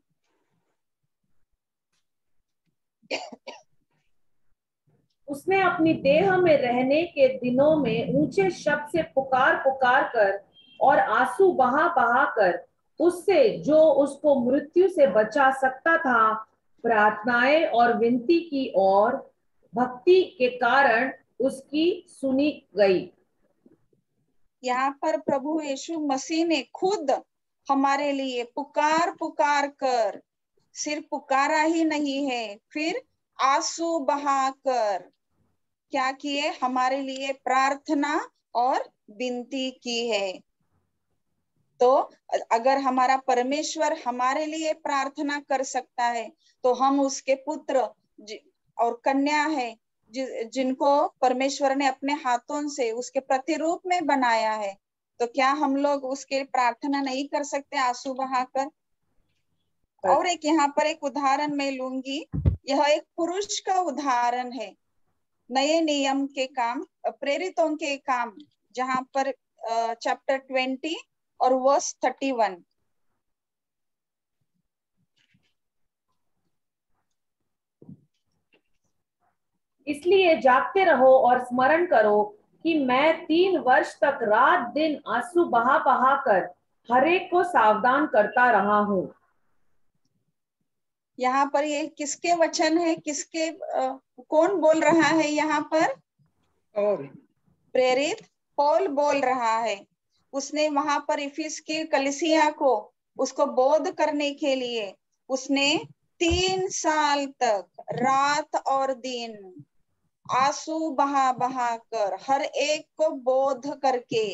Speaker 2: उसने अपनी देह में रहने के दिनों में ऊंचे शब्द से पुकार पुकार कर और आंसू बहा बहा कर उससे जो उसको मृत्यु से बचा सकता था प्रार्थनाएं और विनती की और भक्ति के कारण उसकी सुनी गई।
Speaker 5: यहाँ पर प्रभु यीशु मसीह ने खुद हमारे लिए पुकार पुकार कर, सिर्फ पुकारा ही नहीं है, फिर आंसू बहाकर क्या किए, हमारे लिए प्रार्थना और विनती की है। तो अगर हमारा परमेश्वर हमारे लिए प्रार्थना कर सकता है तो हम उसके पुत्र और कन्या है जिनको परमेश्वर ने अपने हाथों से उसके प्रतिरूप में बनाया है, तो क्या हम लोग उसके प्रार्थना नहीं कर सकते आंसू बहाकर? और एक यहाँ पर एक उदाहरण मैं लूंगी, यह एक पुरुष का उदाहरण है, नए नियम के काम, प्रेरितों के काम, जहां पर चैप्टर 20 और वर्स 31।
Speaker 2: इसलिए जागते रहो और स्मरण करो कि मैं 3 वर्ष तक रात दिन आंसू बहा बहा कर हरेक को सावधान करता रहा हूँ।
Speaker 5: यहाँ पर ये किसके वचन है, किसके कौन बोल रहा है यहाँ पर?
Speaker 3: और
Speaker 5: प्रेरित पौल बोल रहा है। उसने वहां पर इफिस की कलीसिया को उसको बोध करने के लिए उसने 3 साल तक रात और दिन आंसू बहा बहा कर हर एक को बोध करके,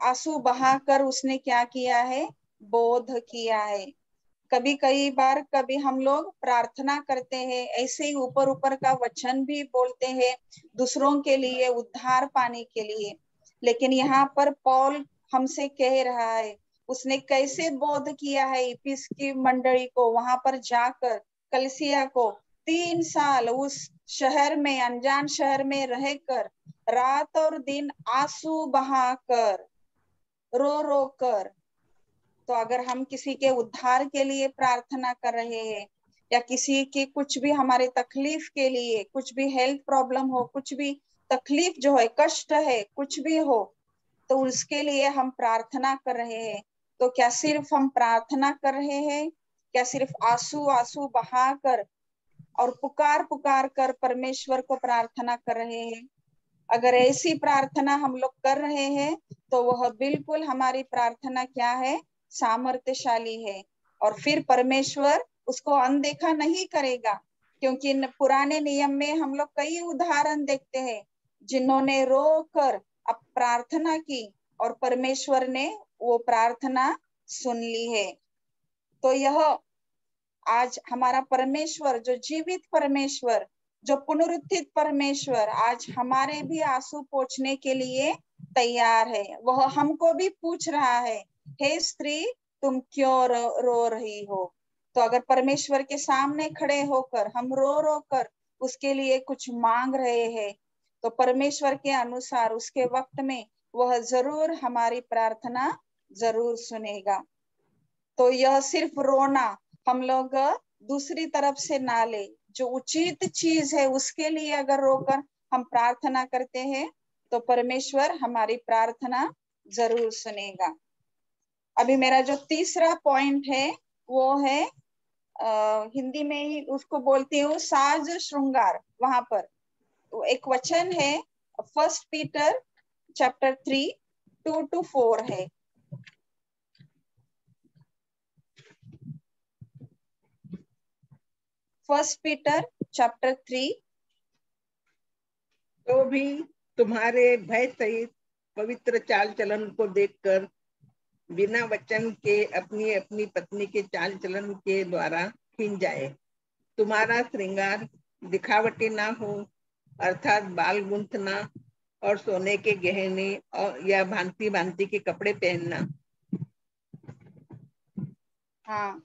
Speaker 5: आंसू बहाकर उसने क्या किया है, बोध किया है। कभी कई बार कभी हम लोग प्रार्थना करते हैं, ऐसे ही ऊपर ऊपर का वचन भी बोलते हैं दूसरों के लिए उद्धार पाने के लिए, लेकिन यहाँ पर पौल हमसे कह रहा है उसने कैसे बोध किया है इफिस की मंडली को, वहां पर जाकर कलीसिया को 3 साल उस शहर में, अनजान शहर में रहकर रात और दिन आंसू बहाकर रो रो कर। तो अगर हम किसी के उद्धार के लिए प्रार्थना कर रहे हैं या किसी की कुछ भी हमारे तकलीफ के लिए, कुछ भी हेल्थ प्रॉब्लम हो, कुछ भी तकलीफ जो है, कष्ट है, कुछ भी हो, तो उसके लिए हम प्रार्थना कर रहे हैं, तो क्या सिर्फ हम प्रार्थना कर रहे हैं, क्या सिर्फ आंसू आंसू बहाकर और पुकार पुकार कर परमेश्वर को प्रार्थना कर रहे हैं? अगर ऐसी प्रार्थना हम लोग कर रहे हैं तो वह बिल्कुल हमारी प्रार्थना क्या है, सामर्थ्यशाली है, और फिर परमेश्वर उसको अनदेखा नहीं करेगा। क्योंकि पुराने नियम में हम लोग कई उदाहरण देखते हैं जिन्होंने रो कर अब प्रार्थना की और परमेश्वर ने वो प्रार्थना सुन ली है। तो यह आज हमारा परमेश्वर, जो जीवित परमेश्वर, जो पुनरुत्थित परमेश्वर, आज हमारे भी आंसू पोंछने के लिए तैयार है। वह हमको भी पूछ रहा है, हे स्त्री तुम क्यों रो रही हो? तो अगर परमेश्वर के सामने खड़े होकर हम रो रो कर उसके लिए कुछ मांग रहे हैं तो परमेश्वर के अनुसार उसके वक्त में वह जरूर हमारी प्रार्थना जरूर सुनेगा। तो यह सिर्फ रोना हम लोग दूसरी तरफ से ना ले, जो उचित चीज है उसके लिए अगर रोकर हम प्रार्थना करते हैं तो परमेश्वर हमारी प्रार्थना जरूर सुनेगा। अभी मेरा जो तीसरा पॉइंट है वो है हिंदी में ही उसको बोलती हूँ साज श्रृंगार। वहां पर एक वचन है 1 पीटर चैप्टर 3 2-4 है। First Peter chapter 3।
Speaker 3: तो भी तुम्हारे भय सहित पवित्र चाल चलन को देखकर बिना वचन के अपनी अपनी पत्नी के चाल चलन के द्वारा खींच जाए। तुम्हारा श्रृंगार दिखावटी ना हो, अर्थात बाल गूंथना और सोने के गहने और या भांति भांति के कपड़े पहनना।
Speaker 5: हाँ,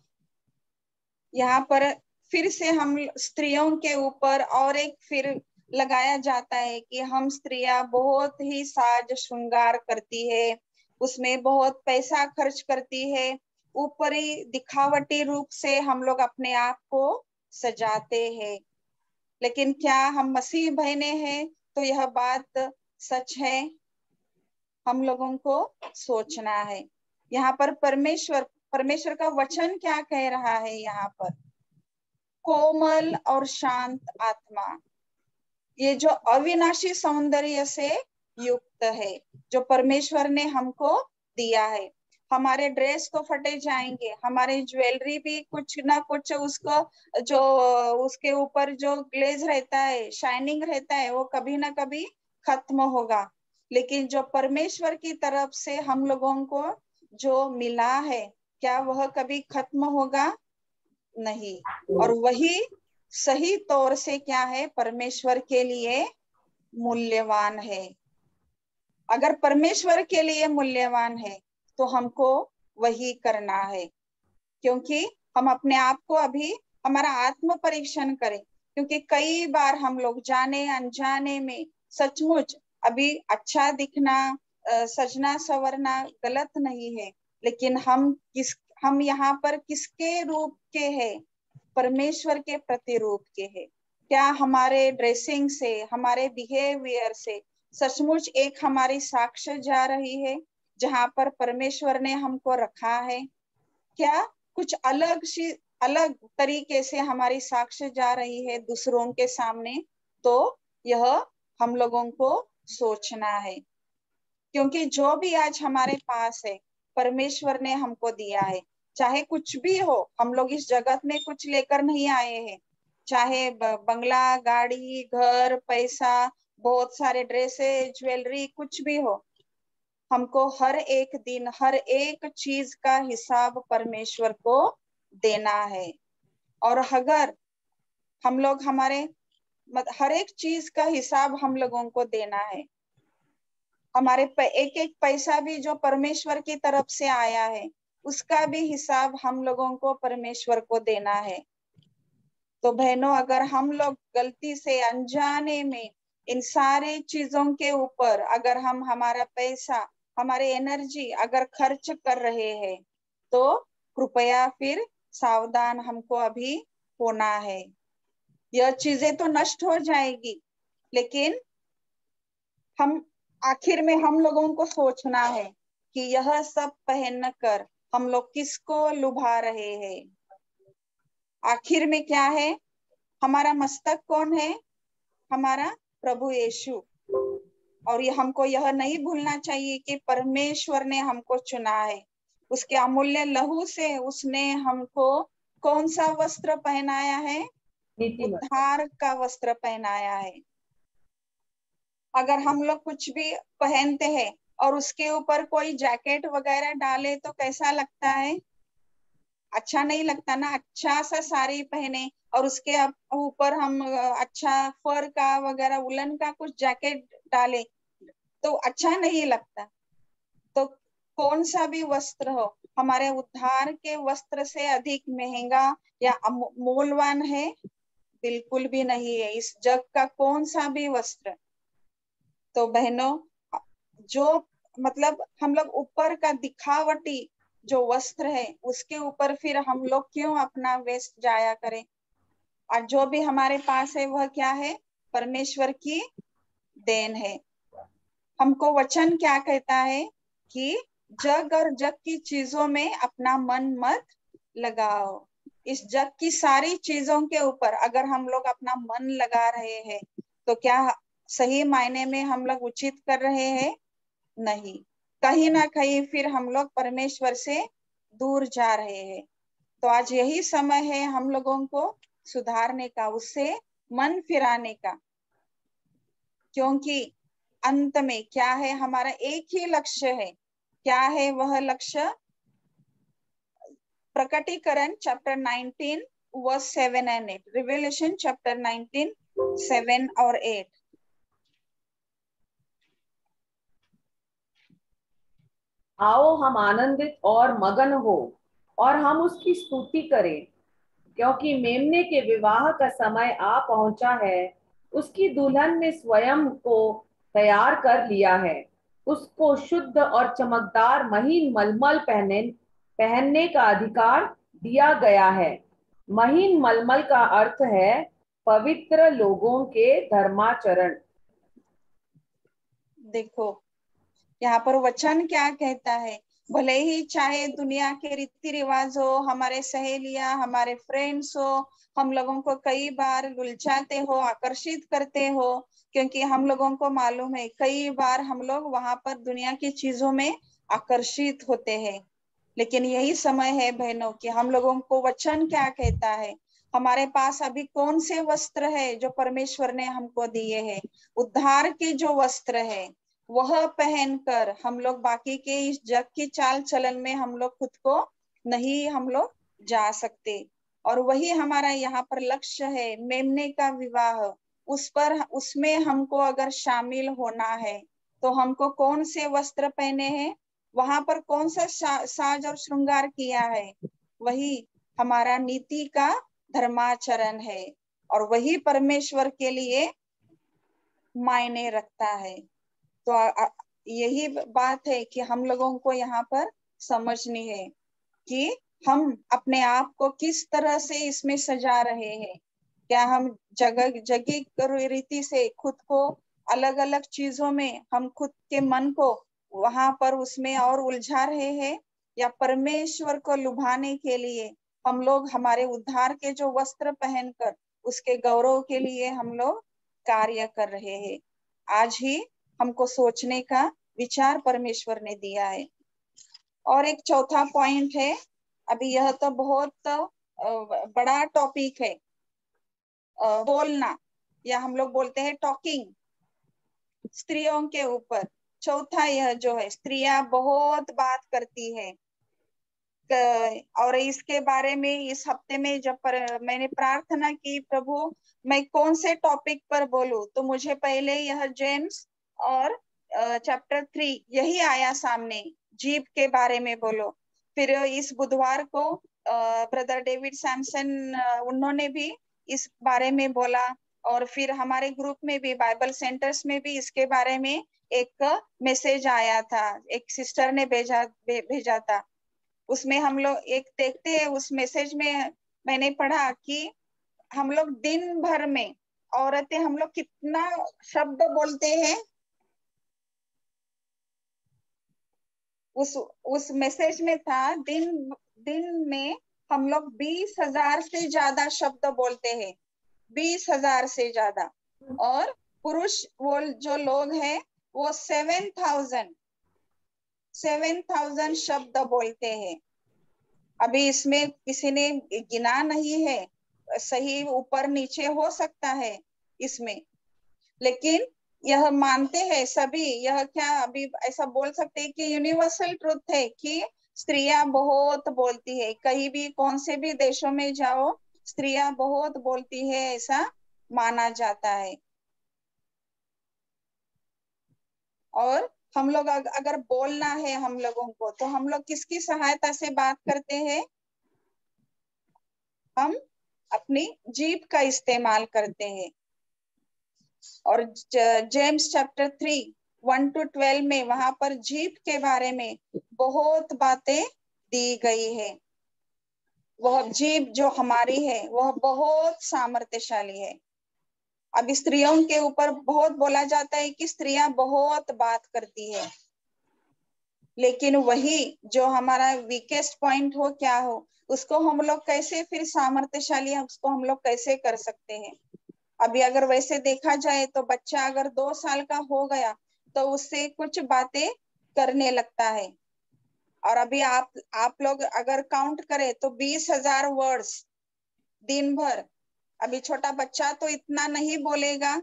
Speaker 5: यहाँ पर फिर से हम स्त्रियों के ऊपर और एक फिर लगाया जाता है कि हम स्त्रियां बहुत ही साज श्रृंगार करती है, उसमें बहुत पैसा खर्च करती है, ऊपरी दिखावटी रूप से हम लोग अपने आप को सजाते हैं। लेकिन क्या हम मसीह बहने हैं तो यह बात सच है, हम लोगों को सोचना है। यहाँ पर परमेश्वर का वचन क्या कह रहा है, यहाँ पर कोमल और शांत आत्मा, ये जो अविनाशी सौंदर्य से युक्त है जो परमेश्वर ने हमको दिया है। हमारे ड्रेस तो फटे जाएंगे, हमारे ज्वेलरी भी कुछ ना कुछ उसको जो उसके ऊपर जो ग्लेज रहता है, शाइनिंग रहता है, वो कभी ना कभी खत्म होगा। लेकिन जो परमेश्वर की तरफ से हम लोगों को जो मिला है, क्या वह कभी खत्म होगा? नहीं। और वही सही तौर से क्या है, परमेश्वर के लिए मूल्यवान है। अगर परमेश्वर के लिए मूल्यवान है तो हमको वही करना है, क्योंकि हम अपने आप को अभी हमारा आत्म परीक्षण करें, क्योंकि कई बार हम लोग जाने अनजाने में सचमुच अभी अच्छा दिखना, सजना सवरना गलत नहीं है, लेकिन हम यहाँ पर किसके रूप के हैं? परमेश्वर के प्रतिरूप के हैं। क्या हमारे ड्रेसिंग से, हमारे बिहेवियर से सचमुच एक हमारी साक्ष्य जा रही है जहाँ पर परमेश्वर ने हमको रखा है? क्या कुछ अलग तरीके से हमारी साक्ष्य जा रही है दूसरों के सामने? तो यह हम लोगों को सोचना है, क्योंकि जो भी आज हमारे पास है परमेश्वर ने हमको दिया है। चाहे कुछ भी हो, हम लोग इस जगत में कुछ लेकर नहीं आए हैं, चाहे बंगला, गाड़ी, घर, पैसा, बहुत सारे ड्रेसेस, ज्वेलरी, कुछ भी हो, हमको हर एक दिन हर एक चीज का हिसाब परमेश्वर को देना है। और अगर हम लोग हर एक चीज का हिसाब हम लोगों को देना है, हमारे एक एक पैसा भी जो परमेश्वर की तरफ से आया है उसका भी हिसाब हम लोगों को परमेश्वर को देना है। तो बहनों, अगर हम लोग गलती से अनजाने में इन सारे चीजों के ऊपर अगर हम हमारा पैसा, हमारे एनर्जी अगर खर्च कर रहे हैं तो कृपया फिर सावधान हमको अभी होना है। यह चीजें तो नष्ट हो जाएगी, लेकिन हम आखिर में हम लोगों को सोचना है कि यह सब पहनकर हम लोग किसको लुभा रहे हैं। आखिर में क्या है, हमारा मस्तक कौन है? हमारा प्रभु यीशु। और ये हमको यह नहीं भूलना चाहिए कि परमेश्वर ने हमको चुना है, उसके अमूल्य लहू से उसने हमको कौन सा वस्त्र पहनाया है? उद्धार का वस्त्र पहनाया है। अगर हम लोग कुछ भी पहनते हैं और उसके ऊपर कोई जैकेट वगैरह डाले तो कैसा लगता है? अच्छा नहीं लगता ना। अच्छा सा साड़ी पहने और उसके ऊपर हम अच्छा फर का वगैरह वुलन का कुछ जैकेट डाले तो अच्छा नहीं लगता। तो कौन सा भी वस्त्र हो, हमारे उद्धार के वस्त्र से अधिक महंगा या मूल्यवान है? बिल्कुल भी नहीं है इस जग का कौन सा भी वस्त्र। तो बहनों, जो मतलब हम लोग ऊपर का दिखावटी जो वस्त्र है उसके ऊपर फिर हम लोग क्यों अपना वेस्ट जाया करें? और जो भी हमारे पास है वह क्या है? परमेश्वर की देन है। हमको वचन क्या कहता है कि जग और जग की चीजों में अपना मन मत लगाओ। इस जग की सारी चीजों के ऊपर अगर हम लोग अपना मन लगा रहे हैं तो क्या सही मायने में हम लोग उचित कर रहे हैं? नहीं, कहीं ना कहीं फिर हम लोग परमेश्वर से दूर जा रहे हैं। तो आज यही समय है हम लोगों को सुधारने का, उससे मन फिराने का, क्योंकि अंत में क्या है, हमारा एक ही लक्ष्य है। क्या है वह लक्ष्य? प्रकटीकरण chapter 19 verse 7 and 8, revelation chapter 19 7 और 8।
Speaker 2: आओ हम आनंदित और मगन हो और हम उसकी स्तुति करें, क्योंकि मेमने के विवाह का समय आ पहुंचा है। उसकी दुल्हन ने स्वयं को तैयार कर लिया है। उसको शुद्ध और चमकदार महीन मलमल पहनने का अधिकार दिया गया है। महीन मलमल का अर्थ है पवित्र लोगों के धर्माचरण।
Speaker 5: देखो यहाँ पर वचन क्या कहता है, भले ही चाहे दुनिया के रीति रिवाज हो, हमारे सहेलियां, हमारे फ्रेंड्स हो, हम लोगों को कई बार उलझाते हो, आकर्षित करते हो, क्योंकि हम लोगों को मालूम है कई बार हम लोग वहां पर दुनिया की चीजों में आकर्षित होते हैं। लेकिन यही समय है बहनों कि हम लोगों को वचन क्या कहता है, हमारे पास अभी कौन से वस्त्र है जो परमेश्वर ने हमको दिए हैं, उद्धार के जो वस्त्र है वह पहनकर हम लोग बाकी के इस जग की चाल चलन में हम लोग खुद को नहीं हम लोग जा सकते। और वही हमारा यहाँ पर लक्ष्य है, मेमने का विवाह, उस पर उसमें हमको अगर शामिल होना है तो हमको कौन से वस्त्र पहने हैं, वहां पर कौन सा साज और श्रृंगार किया है, वही हमारा नीति का धर्माचरण है और वही परमेश्वर के लिए मायने रखता है। तो यही बात है कि हम लोगों को यहाँ पर समझनी है कि हम अपने आप को किस तरह से इसमें सजा रहे हैं। क्या हम जगह रीति से खुद को अलग अलग चीजों में हम खुद के मन को वहां पर उसमें और उलझा रहे हैं, या परमेश्वर को लुभाने के लिए हम लोग हमारे उद्धार के जो वस्त्र पहनकर उसके गौरव के लिए हम लोग कार्य कर रहे हैं। आज ही हमको सोचने का विचार परमेश्वर ने दिया है। और एक चौथा पॉइंट है, अभी यह तो बहुत बड़ा टॉपिक है, बोलना, या हम लोग बोलते हैं टॉकिंग, स्त्रियों के ऊपर। चौथा यह जो है, स्त्रियां बहुत बात करती है, और इसके बारे में इस हफ्ते में जब मैंने प्रार्थना की प्रभु मैं कौन से टॉपिक पर बोलूं, तो मुझे पहले यह जेम्स और चैप्टर 3 यही आया सामने, जीभ के बारे में बोलो। फिर इस बुधवार को ब्रदर डेविड सैमसन उन्होंने भी इस बारे में बोला, और फिर हमारे ग्रुप में भी बाइबल सेंटर्स में भी इसके बारे में एक मैसेज आया था, एक सिस्टर ने भेजा था। उसमें हम लोग एक देखते हैं, उस मैसेज में मैंने पढ़ा कि हम लोग दिन भर में औरतें हम लोग कितना शब्द बोलते हैं। उस मैसेज में था दिन में हम लोग 20,000 से ज्यादा शब्द बोलते हैं, 20,000 से ज्यादा, और पुरुष वो जो लोग हैं वो 7,000 शब्द बोलते हैं। अभी इसमें किसी ने गिना नहीं है, सही ऊपर नीचे हो सकता है इसमें, लेकिन यह मानते हैं सभी, यह क्या अभी ऐसा बोल सकते हैं कि यूनिवर्सल ट्रुथ है कि स्त्रियां बहुत बोलती है। कहीं भी कौन से भी देशों में जाओ स्त्रियां बहुत बोलती है, ऐसा माना जाता है। और हम लोग अगर बोलना है हम लोगों को, तो हम लोग किसकी सहायता से बात करते हैं, हम अपनी जीभ का इस्तेमाल करते हैं। और जेम्स चैप्टर 3 1-12 में वहां पर जीभ के बारे में बहुत बातें दी गई है। वह जीभ जो हमारी है वह बहुत सामर्थ्यशाली है। अब स्त्रियों के ऊपर बहुत बोला जाता है कि स्त्रियां बहुत बात करती है, लेकिन वही जो हमारा वीकेस्ट पॉइंट हो क्या हो, उसको हम लोग कैसे फिर सामर्थ्यशाली है उसको हम लोग कैसे कर सकते हैं। अभी अगर वैसे देखा जाए तो बच्चा अगर 2 साल का हो गया तो उससे कुछ बातें करने लगता है, और अभी आप लोग अगर काउंट करें तो 20,000 वर्ड्स दिन भर। अभी छोटा बच्चा तो इतना नहीं बोलेगा,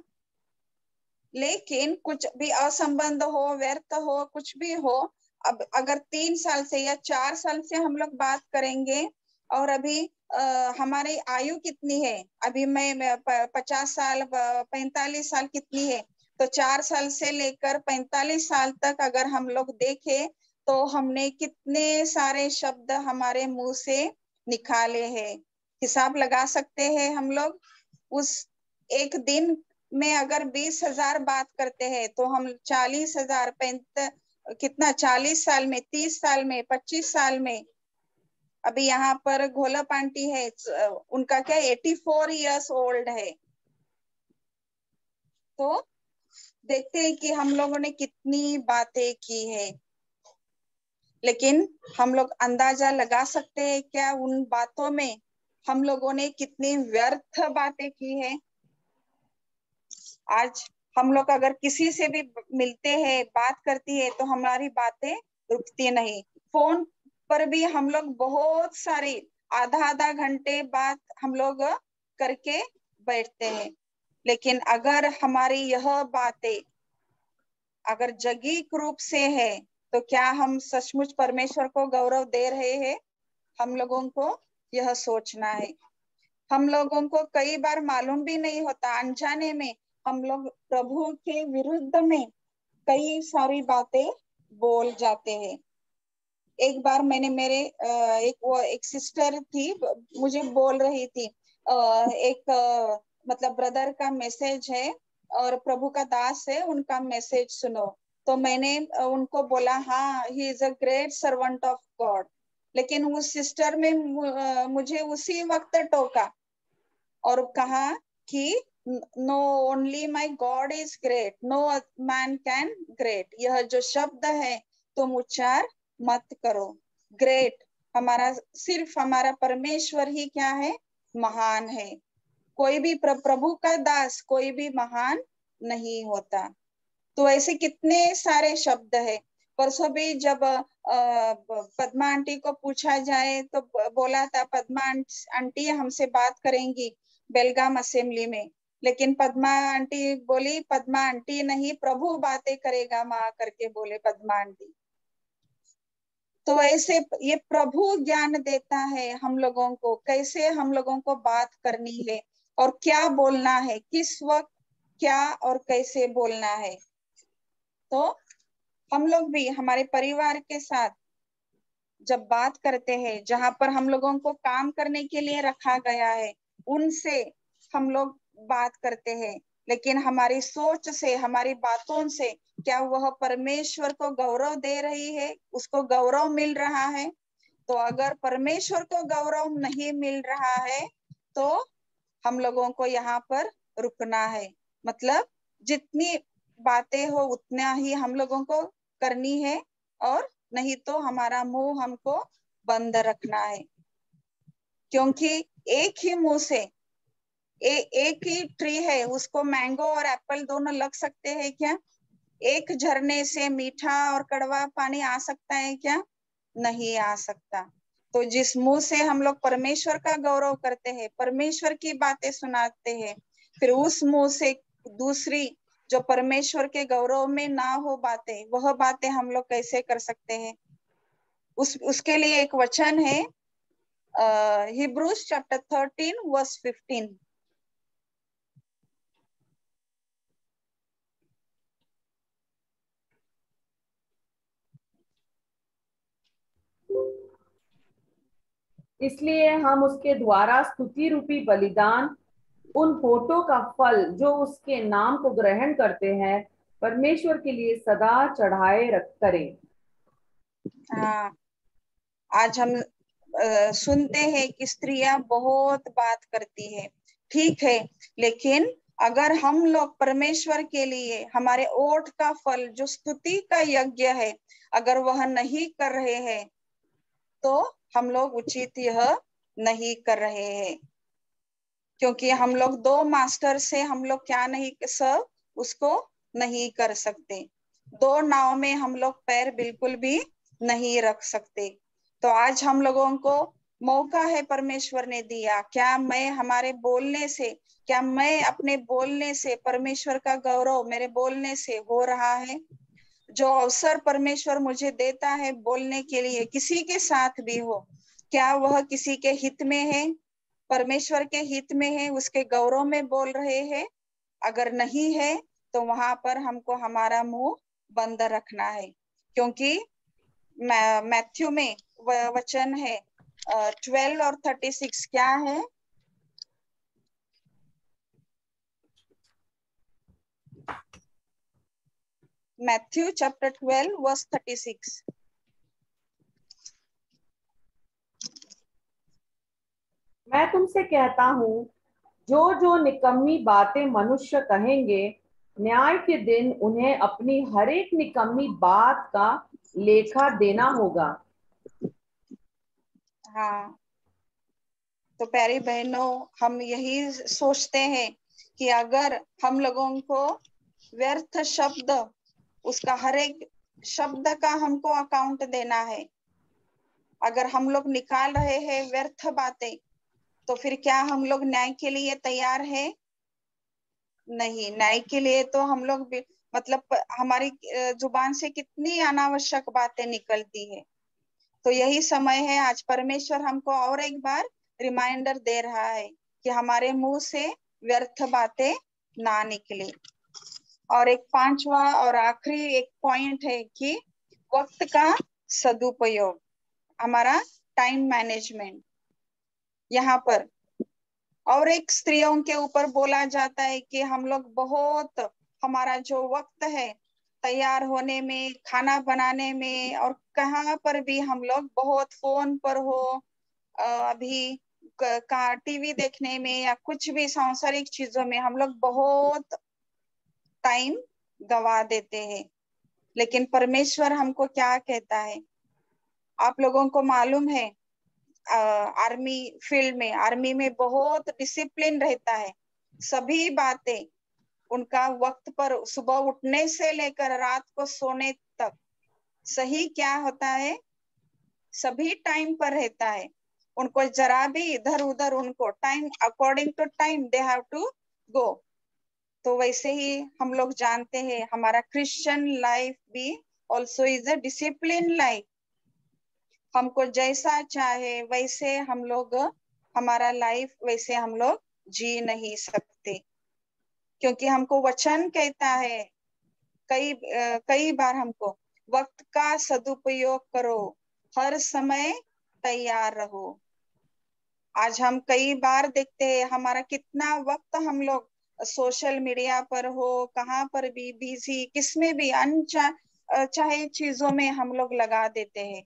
Speaker 5: लेकिन कुछ भी असंबंध हो, व्यर्थ हो, कुछ भी हो, अब अगर 3 साल से या 4 साल से हम लोग बात करेंगे, और अभी हमारी आयु कितनी है, अभी मैं 50 साल 45 साल कितनी है, तो 4 साल से लेकर 45 साल तक अगर हम लोग देखें तो हमने कितने सारे शब्द हमारे मुंह से निकाले हैं, हिसाब लगा सकते हैं हम लोग। उस एक दिन में अगर 20,000 बात करते हैं तो हम 40,000 कितना 40 साल में, 30 साल में, 25 साल में। अभी यहाँ पर घोलप आंटी है, उनका क्या 84 इयर्स ओल्ड है, तो देखते हैं कि हम लोगों ने कितनी बातें की है, लेकिन हम लोग अंदाजा लगा सकते हैं क्या उन बातों में हम लोगों ने कितनी व्यर्थ बातें की है। आज हम लोग अगर किसी से भी मिलते हैं, बात करती है, तो हमारी बातें रुकती नहीं। फोन पर भी हम लोग बहुत सारी आधा आधा घंटे बात हम लोग करके बैठते हैं, लेकिन अगर हमारी यह बातें अगर जगीक रूप से है तो क्या हम सचमुच परमेश्वर को गौरव दे रहे हैं? हम लोगों को यह सोचना है। हम लोगों को कई बार मालूम भी नहीं होता, अनजाने में हम लोग प्रभु के विरुद्ध में कई सारी बातें बोल जाते हैं। एक बार मैंने मेरे एक सिस्टर थी, मुझे बोल रही थी मतलब ब्रदर का मैसेज है और प्रभु का दास है, उनका मैसेज सुनो। तो मैंने उनको बोला हाँ, he is a great servant of God. लेकिन उस सिस्टर में मुझे उसी वक्त टोका और कहा कि no, only my God is great, no man can great. यह जो शब्द है तुम उच्चार मत करो। ग्रेट हमारा सिर्फ हमारा परमेश्वर ही क्या है? महान है। कोई भी प्रभु का दास कोई भी महान नहीं होता। तो ऐसे कितने सारे शब्द है। परसों भी जब पद्मा आंटी को पूछा जाए तो बोला था पद्मा आंटी हमसे बात करेंगी बेलगाम असेंबली में, लेकिन पद्मा आंटी बोली पद्मा आंटी नहीं, प्रभु बातें करेगा माँ करके बोले पद्मा आंटी। तो ऐसे ये प्रभु ज्ञान देता है हम लोगों को, कैसे हम लोगों को बात करनी है और क्या बोलना है, किस वक्त क्या और कैसे बोलना है। तो हम लोग भी हमारे परिवार के साथ जब बात करते हैं, जहां पर हम लोगों को काम करने के लिए रखा गया है, उनसे हम लोग बात करते हैं, लेकिन हमारी सोच से, हमारी बातों से क्या वह परमेश्वर को गौरव दे रही है, उसको गौरव मिल रहा है? तो अगर परमेश्वर को गौरव नहीं मिल रहा है तो हम लोगों को यहाँ पर रुकना है। मतलब जितनी बातें हो उतना ही हम लोगों को करनी है, और नहीं तो हमारा मुंह हमको बंद रखना है। क्योंकि एक ही मुंह से एक ही ट्री है, उसको मैंगो और एप्पल दोनों लग सकते हैं क्या? एक झरने से मीठा और कड़वा पानी आ सकता है क्या? नहीं आ सकता। तो जिस मुंह से हम लोग परमेश्वर का गौरव करते हैं, परमेश्वर की बातें सुनाते हैं, फिर उस मुंह से दूसरी जो परमेश्वर के गौरव में ना हो बातें, वह बातें हम लोग कैसे कर सकते हैं? उसके लिए एक वचन है हिब्रूज चैप्टर 13 वर्स 15।
Speaker 2: इसलिए हम उसके द्वारा स्तुति रूपी बलिदान, उन होठों का फल जो उसके नाम को ग्रहण करते हैं, परमेश्वर के लिए सदा चढ़ाए रख करें।
Speaker 5: हाँ, आज हम सुनते हैं कि स्त्रियां बहुत बात करती है, ठीक है, लेकिन अगर हम लोग परमेश्वर के लिए हमारे ओठ का फल जो स्तुति का यज्ञ है, अगर वह नहीं कर रहे हैं तो हम लोग उचित यह नहीं कर रहे हैं। क्योंकि हम लोग दो मास्टर से हम लोग क्या नहीं सब उसको नहीं कर सकते। दो नाव में हम लोग पैर बिल्कुल भी नहीं रख सकते। तो आज हम लोगों को मौका है परमेश्वर ने दिया, क्या मैं हमारे बोलने से, क्या मैं अपने बोलने से परमेश्वर का गौरव मेरे बोलने से हो रहा है? जो अवसर परमेश्वर मुझे देता है बोलने के लिए, किसी के साथ भी हो, क्या वह किसी के हित में है, परमेश्वर के हित में है, उसके गौरव में बोल रहे हैं? अगर नहीं है तो वहां पर हमको हमारा मुंह बंद रखना है। क्योंकि मैथ्यू में वचन है 12 और 36 क्या है? Matthew chapter 12 verse 36।
Speaker 2: मैं तुमसे कहता हूँ, जो जो निकम्मी बातें मनुष्य कहेंगे न्याय के दिन उन्हें अपनी हर एक निकम्मी बात का लेखा देना होगा।
Speaker 5: हाँ, तो प्यारी बहनों, हम यही सोचते हैं कि अगर हम लोगों को व्यर्थ शब्द, उसका हर एक शब्द का हमको अकाउंट देना है। अगर हम लोग निकाल रहे हैं व्यर्थ बातें, तो फिर क्या हम लोग न्याय के लिए तैयार है? नहीं, न्याय के लिए तो हम लोग मतलब हमारी जुबान से कितनी अनावश्यक बातें निकलती है। तो यही समय है, आज परमेश्वर हमको और एक बार रिमाइंडर दे रहा है कि हमारे मुंह से व्यर्थ बातें ना निकले। और एक पांचवा और आखिरी एक पॉइंट है कि वक्त का सदुपयोग, हमारा टाइम मैनेजमेंट। यहाँ पर और एक स्त्रियों के ऊपर बोला जाता है कि हम लोग बहुत, हमारा जो वक्त है तैयार होने में, खाना बनाने में, और कहाँ पर भी हम लोग बहुत फोन पर हो, अभी का टीवी देखने में या कुछ भी सांसारिक चीजों में हम लोग बहुत टाइम गवा देते हैं। लेकिन परमेश्वर हमको क्या कहता है? आप लोगों को मालूम है, आर्मी फील्ड में, आर्मी में बहुत डिसिप्लिन रहता है। सभी बातें उनका वक्त पर, सुबह उठने से लेकर रात को सोने तक सही क्या होता है, सभी टाइम पर रहता है। उनको जरा भी इधर उधर, उनको time, according to time they have to go. तो वैसे ही हम लोग जानते हैं हमारा क्रिश्चियन लाइफ भी also is a discipline life. हमको जैसा चाहे वैसे हम लोग, हमारा लाइफ वैसे हम लोग जी नहीं सकते, क्योंकि हमको वचन कहता है कई बार हमको वक्त का सदुपयोग करो, हर समय तैयार रहो। आज हम कई बार देखते हैं हमारा कितना वक्त हम लोग सोशल मीडिया पर हो, कहाँ पर भी बिजी, किसमें भी चाहे चीजों में हम लोग लगा देते हैं।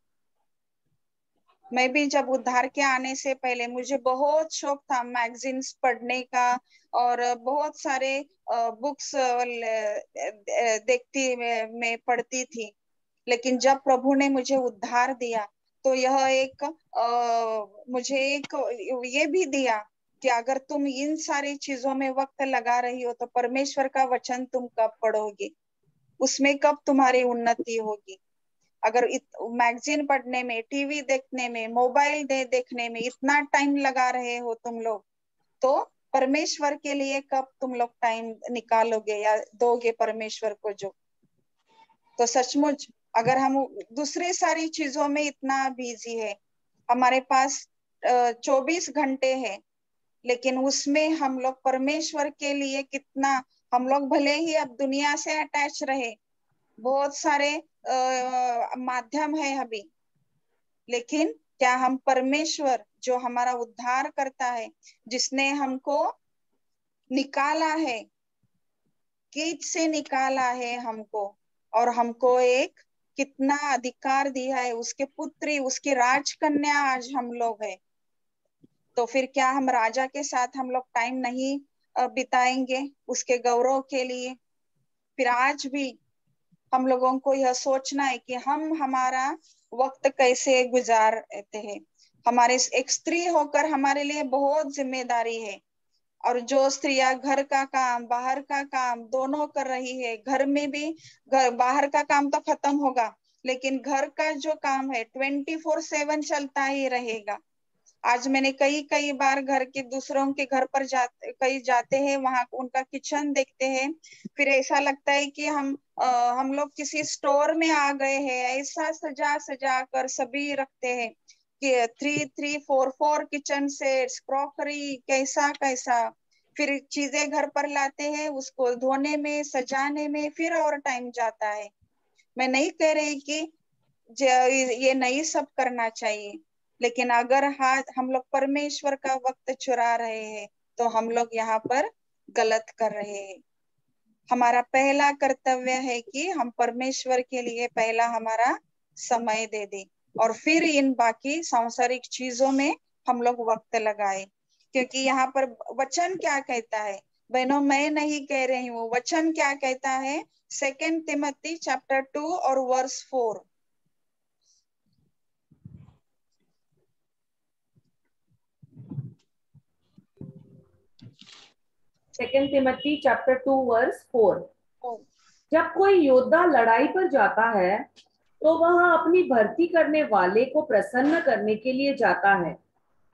Speaker 5: मैं भी जब उद्धार के आने से पहले मुझे बहुत शौक था मैगजीन्स पढ़ने का, और बहुत सारे बुक्स देखती, मैं पढ़ती थी। लेकिन जब प्रभु ने मुझे उद्धार दिया, तो यह एक मुझे एक ये भी दिया कि अगर तुम इन सारी चीजों में वक्त लगा रही हो, तो परमेश्वर का वचन तुम कब पढ़ोगे, उसमें कब तुम्हारी उन्नति होगी। अगर मैगजीन पढ़ने में, टीवी देखने में, मोबाइल देखने में इतना टाइम लगा रहे हो तुम लोग, तो परमेश्वर के लिए कब तुम लोग टाइम निकालोगे या दोगे परमेश्वर को? जो तो सचमुच अगर हम दूसरे सारी चीजों में इतना बिजी है, हमारे पास 24 घंटे है, लेकिन उसमें हम लोग परमेश्वर के लिए कितना, हम लोग भले ही अब दुनिया से अटैच रहे, बहुत सारे माध्यम है अभी, लेकिन क्या हम परमेश्वर जो हमारा उद्धार करता है, जिसने हमको निकाला है, कीच से निकाला है हमको, और हमको एक कितना अधिकार दिया है, उसके पुत्री, उसकी राजकन्या आज हम लोग है, तो फिर क्या हम राजा के साथ हम लोग टाइम नहीं बिताएंगे उसके गौरव के लिए? फिर आज भी हम लोगों को यह सोचना है कि हम हमारा वक्त कैसे गुजारते हैं। हमारे एक स्त्री होकर हमारे लिए बहुत जिम्मेदारी है, और जो स्त्रियां घर का काम, बाहर का काम दोनों कर रही है, घर में भी, बाहर का काम तो खत्म होगा, लेकिन घर का जो काम है 24/7 चलता ही रहेगा। आज मैंने कई बार घर के दूसरों के घर पर जाते हैं, वहां उनका किचन देखते हैं, फिर ऐसा लगता है कि हम लोग किसी स्टोर में आ गए हैं। ऐसा सजा सजा कर सभी रखते हैं कि 3-3-4 किचन सेट्स, क्रॉकरी, कैसा कैसा। फिर चीजें घर पर लाते हैं, उसको धोने में, सजाने में फिर और टाइम जाता है। मैं नहीं कह रही कि ये नहीं सब करना चाहिए, लेकिन अगर हम लोग परमेश्वर का वक्त चुरा रहे हैं, तो हम लोग यहाँ पर गलत कर रहे हैं। हमारा पहला कर्तव्य है कि हम परमेश्वर के लिए पहला हमारा समय दे दें, और फिर इन बाकी सांसारिक चीजों में हम लोग वक्त लगाए। क्योंकि यहाँ पर वचन क्या कहता है बहनों मैं नहीं कह रही हूँ, वचन क्या कहता है, 2 तिमोथी चैप्टर 2 और verse 4।
Speaker 2: Second Timothy chapter 2 verse 4। जब कोई योद्धा लड़ाई पर जाता है तो वह अपनी भर्ती करने वाले को प्रसन्न करने के लिए जाता है,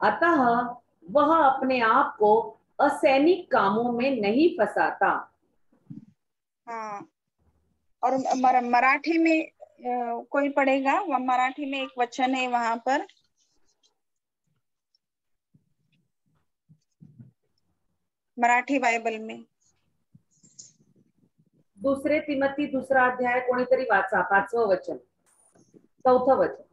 Speaker 2: अतः वह अपने आप को असैनिक कामों में नहीं फंसाता।
Speaker 5: हाँ, और मराठी में कोई पढ़ेगा, मराठी में एक वचन है वहां पर, मराठी बाइबल में।
Speaker 2: 2 तिमोथी 2 अध्याय कोणीतरी वाचा, 5वं वचन, 4थं वचन।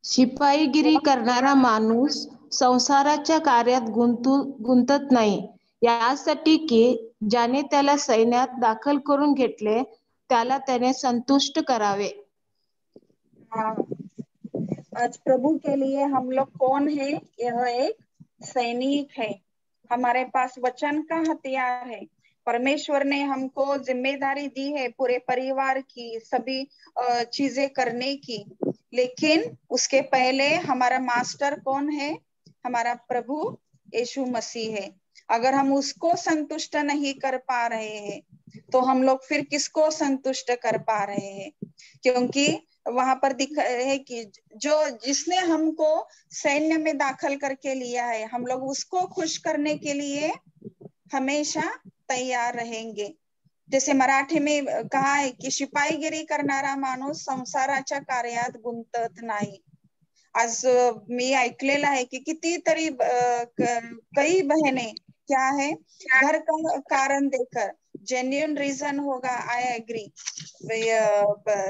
Speaker 4: शिपाईगिरी करणारा माणूस संसाराच्या कार्यात गुंतत नाही, यासाठी की ज्याने त्याला सैन्यात दाखल करून घेतले त्याला त्याने संतुष्ट करावे।
Speaker 5: हाँ, आज प्रभु के लिए हम लोग कौन है, यह एक सैनिक है। हमारे पास वचन का हथियार है। परमेश्वर ने हमको जिम्मेदारी दी है पूरे परिवार की, सभी चीजें करने की, लेकिन उसके पहले हमारा मास्टर कौन है, हमारा प्रभु यीशु मसीह है। अगर हम उसको संतुष्ट नहीं कर पा रहे हैं तो हम लोग फिर किसको संतुष्ट कर पा रहे हैं, क्योंकि वहां पर दिख है कि जो जिसने हमको सैन्य में दाखिल करके लिया है, हम लोग उसको खुश करने के लिए हमेशा तैयार रहेंगे। जैसे मराठी में कहा है की शिपाईगिरी करणारा माणूस संसाराच्या कार्यात गुंतत नाही। आज मी ऐकलेलं आहे की कितीतरी कई बहनें क्या है, घर का कारण देकर, जेन्युइन रीजन होगा, आई एग्री,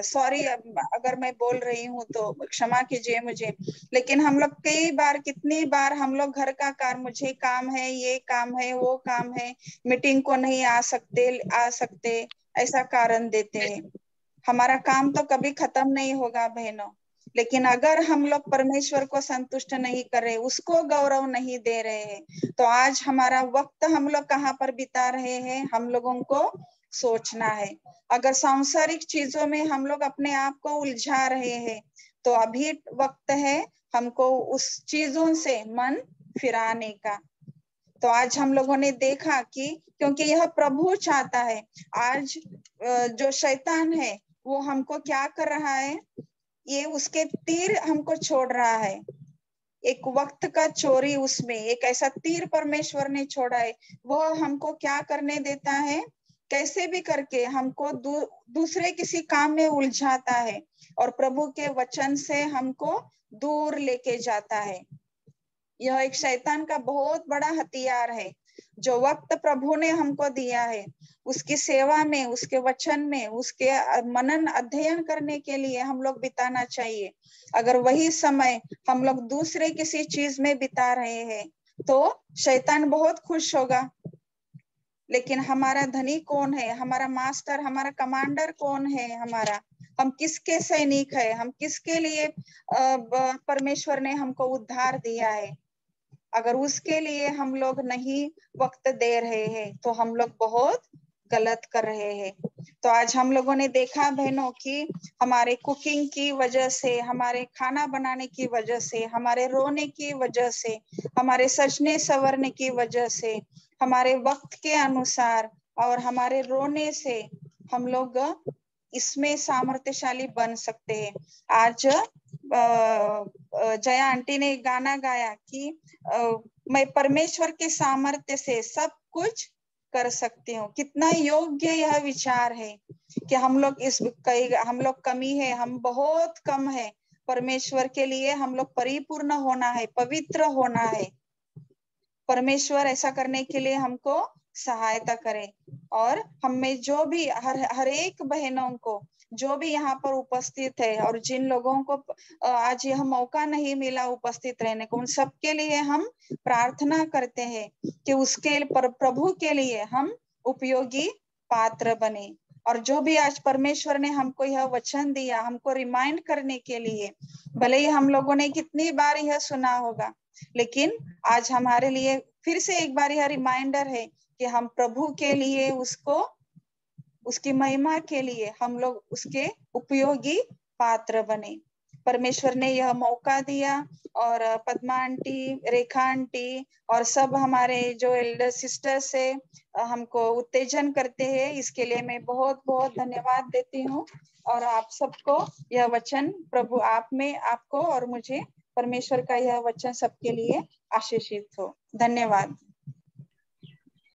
Speaker 5: सॉरी अगर मैं बोल रही हूँ तो क्षमा कीजिए मुझे, लेकिन हम लोग कई बार, कितनी बार हम लोग घर का काम, मुझे काम है, ये काम है, वो काम है, मीटिंग को नहीं आ सकते ऐसा कारण देते हैं। हमारा काम तो कभी खत्म नहीं होगा बहनों, लेकिन अगर हम लोग परमेश्वर को संतुष्ट नहीं कर रहे, उसको गौरव नहीं दे रहे हैं, तो आज हमारा वक्त हम लोग कहाँ पर बिता रहे हैं, हम लोगों को सोचना है। अगर सांसारिक चीजों में हम लोग अपने आप को उलझा रहे हैं तो अभी वक्त है हमको उस चीजों से मन फिराने का। तो आज हम लोगों ने देखा कि क्योंकि यह प्रभु चाहता है, आज जो शैतान है वो हमको क्या कर रहा है, ये उसके तीर हमको छोड़ रहा है। एक वक्त का चोरी, उसमें एक ऐसा तीर परमेश्वर ने छोड़ा है, वह हमको क्या करने देता है, कैसे भी करके हमको दूसरे किसी काम में उलझाता है और प्रभु के वचन से हमको दूर लेके जाता है। यह एक शैतान का बहुत बड़ा हथियार है। जो वक्त प्रभु ने हमको दिया है उसकी सेवा में, उसके वचन में, उसके मनन अध्ययन करने के लिए हम लोग बिताना चाहिए। अगर वही समय हम लोग दूसरे किसी चीज में बिता रहे हैं तो शैतान बहुत खुश होगा, लेकिन हमारा धनी कौन है, हमारा मास्टर, हमारा कमांडर कौन है, हमारा, हम किसके सैनिक है, हम किसके लिए परमेश्वर ने हमको उद्धार दिया है। अगर उसके लिए हम लोग नहीं वक्त दे रहे हैं तो हम लोग बहुत गलत कर रहे हैं। तो आज हम लोगों ने देखा बहनों कि हमारे कुकिंग की वजह से, हमारे खाना बनाने की वजह से, हमारे रोने की वजह से, हमारे सजने संवरने की वजह से, हमारे वक्त के अनुसार और हमारे रोने से हम लोग इसमें सामर्थ्यशाली बन सकते हैं। आज जया आंटी ने गाना गाया कि मैं परमेश्वर के सामर्थ्य से सब कुछ कर सकती हूँ। कितना योग्य यह विचार है कि हम लोग कमी है, हम बहुत कम है। परमेश्वर के लिए हम लोग परिपूर्ण होना है, पवित्र होना है। परमेश्वर ऐसा करने के लिए हमको सहायता करे। और हमें जो भी हर एक बहनों को जो भी यहाँ पर उपस्थित है और जिन लोगों को आज यह मौका नहीं मिला उपस्थित रहने को, उन सबके लिए हम प्रार्थना करते हैं कि उसके प्रभु के लिए हम उपयोगी पात्र बने और जो भी आज परमेश्वर ने हमको यह वचन दिया, हमको रिमाइंड करने के लिए, भले ही हम लोगों ने कितनी बार यह सुना होगा, लेकिन आज हमारे लिए फिर से एक बार यह रिमाइंडर है कि हम प्रभु के लिए, उसको, उसकी महिमा के लिए हम लोग उसके उपयोगी पात्र बने। परमेश्वर ने यह मौका दिया और पद्मा आंटी, रेखा आंटी और सब हमारे जो एल्डर सिस्टर्स है हमको उत्तेजन करते हैं, इसके लिए मैं बहुत बहुत धन्यवाद देती हूँ। और आप सबको यह वचन प्रभु आप में, आपको और मुझे परमेश्वर का यह वचन सबके लिए आशीषित हो। धन्यवाद।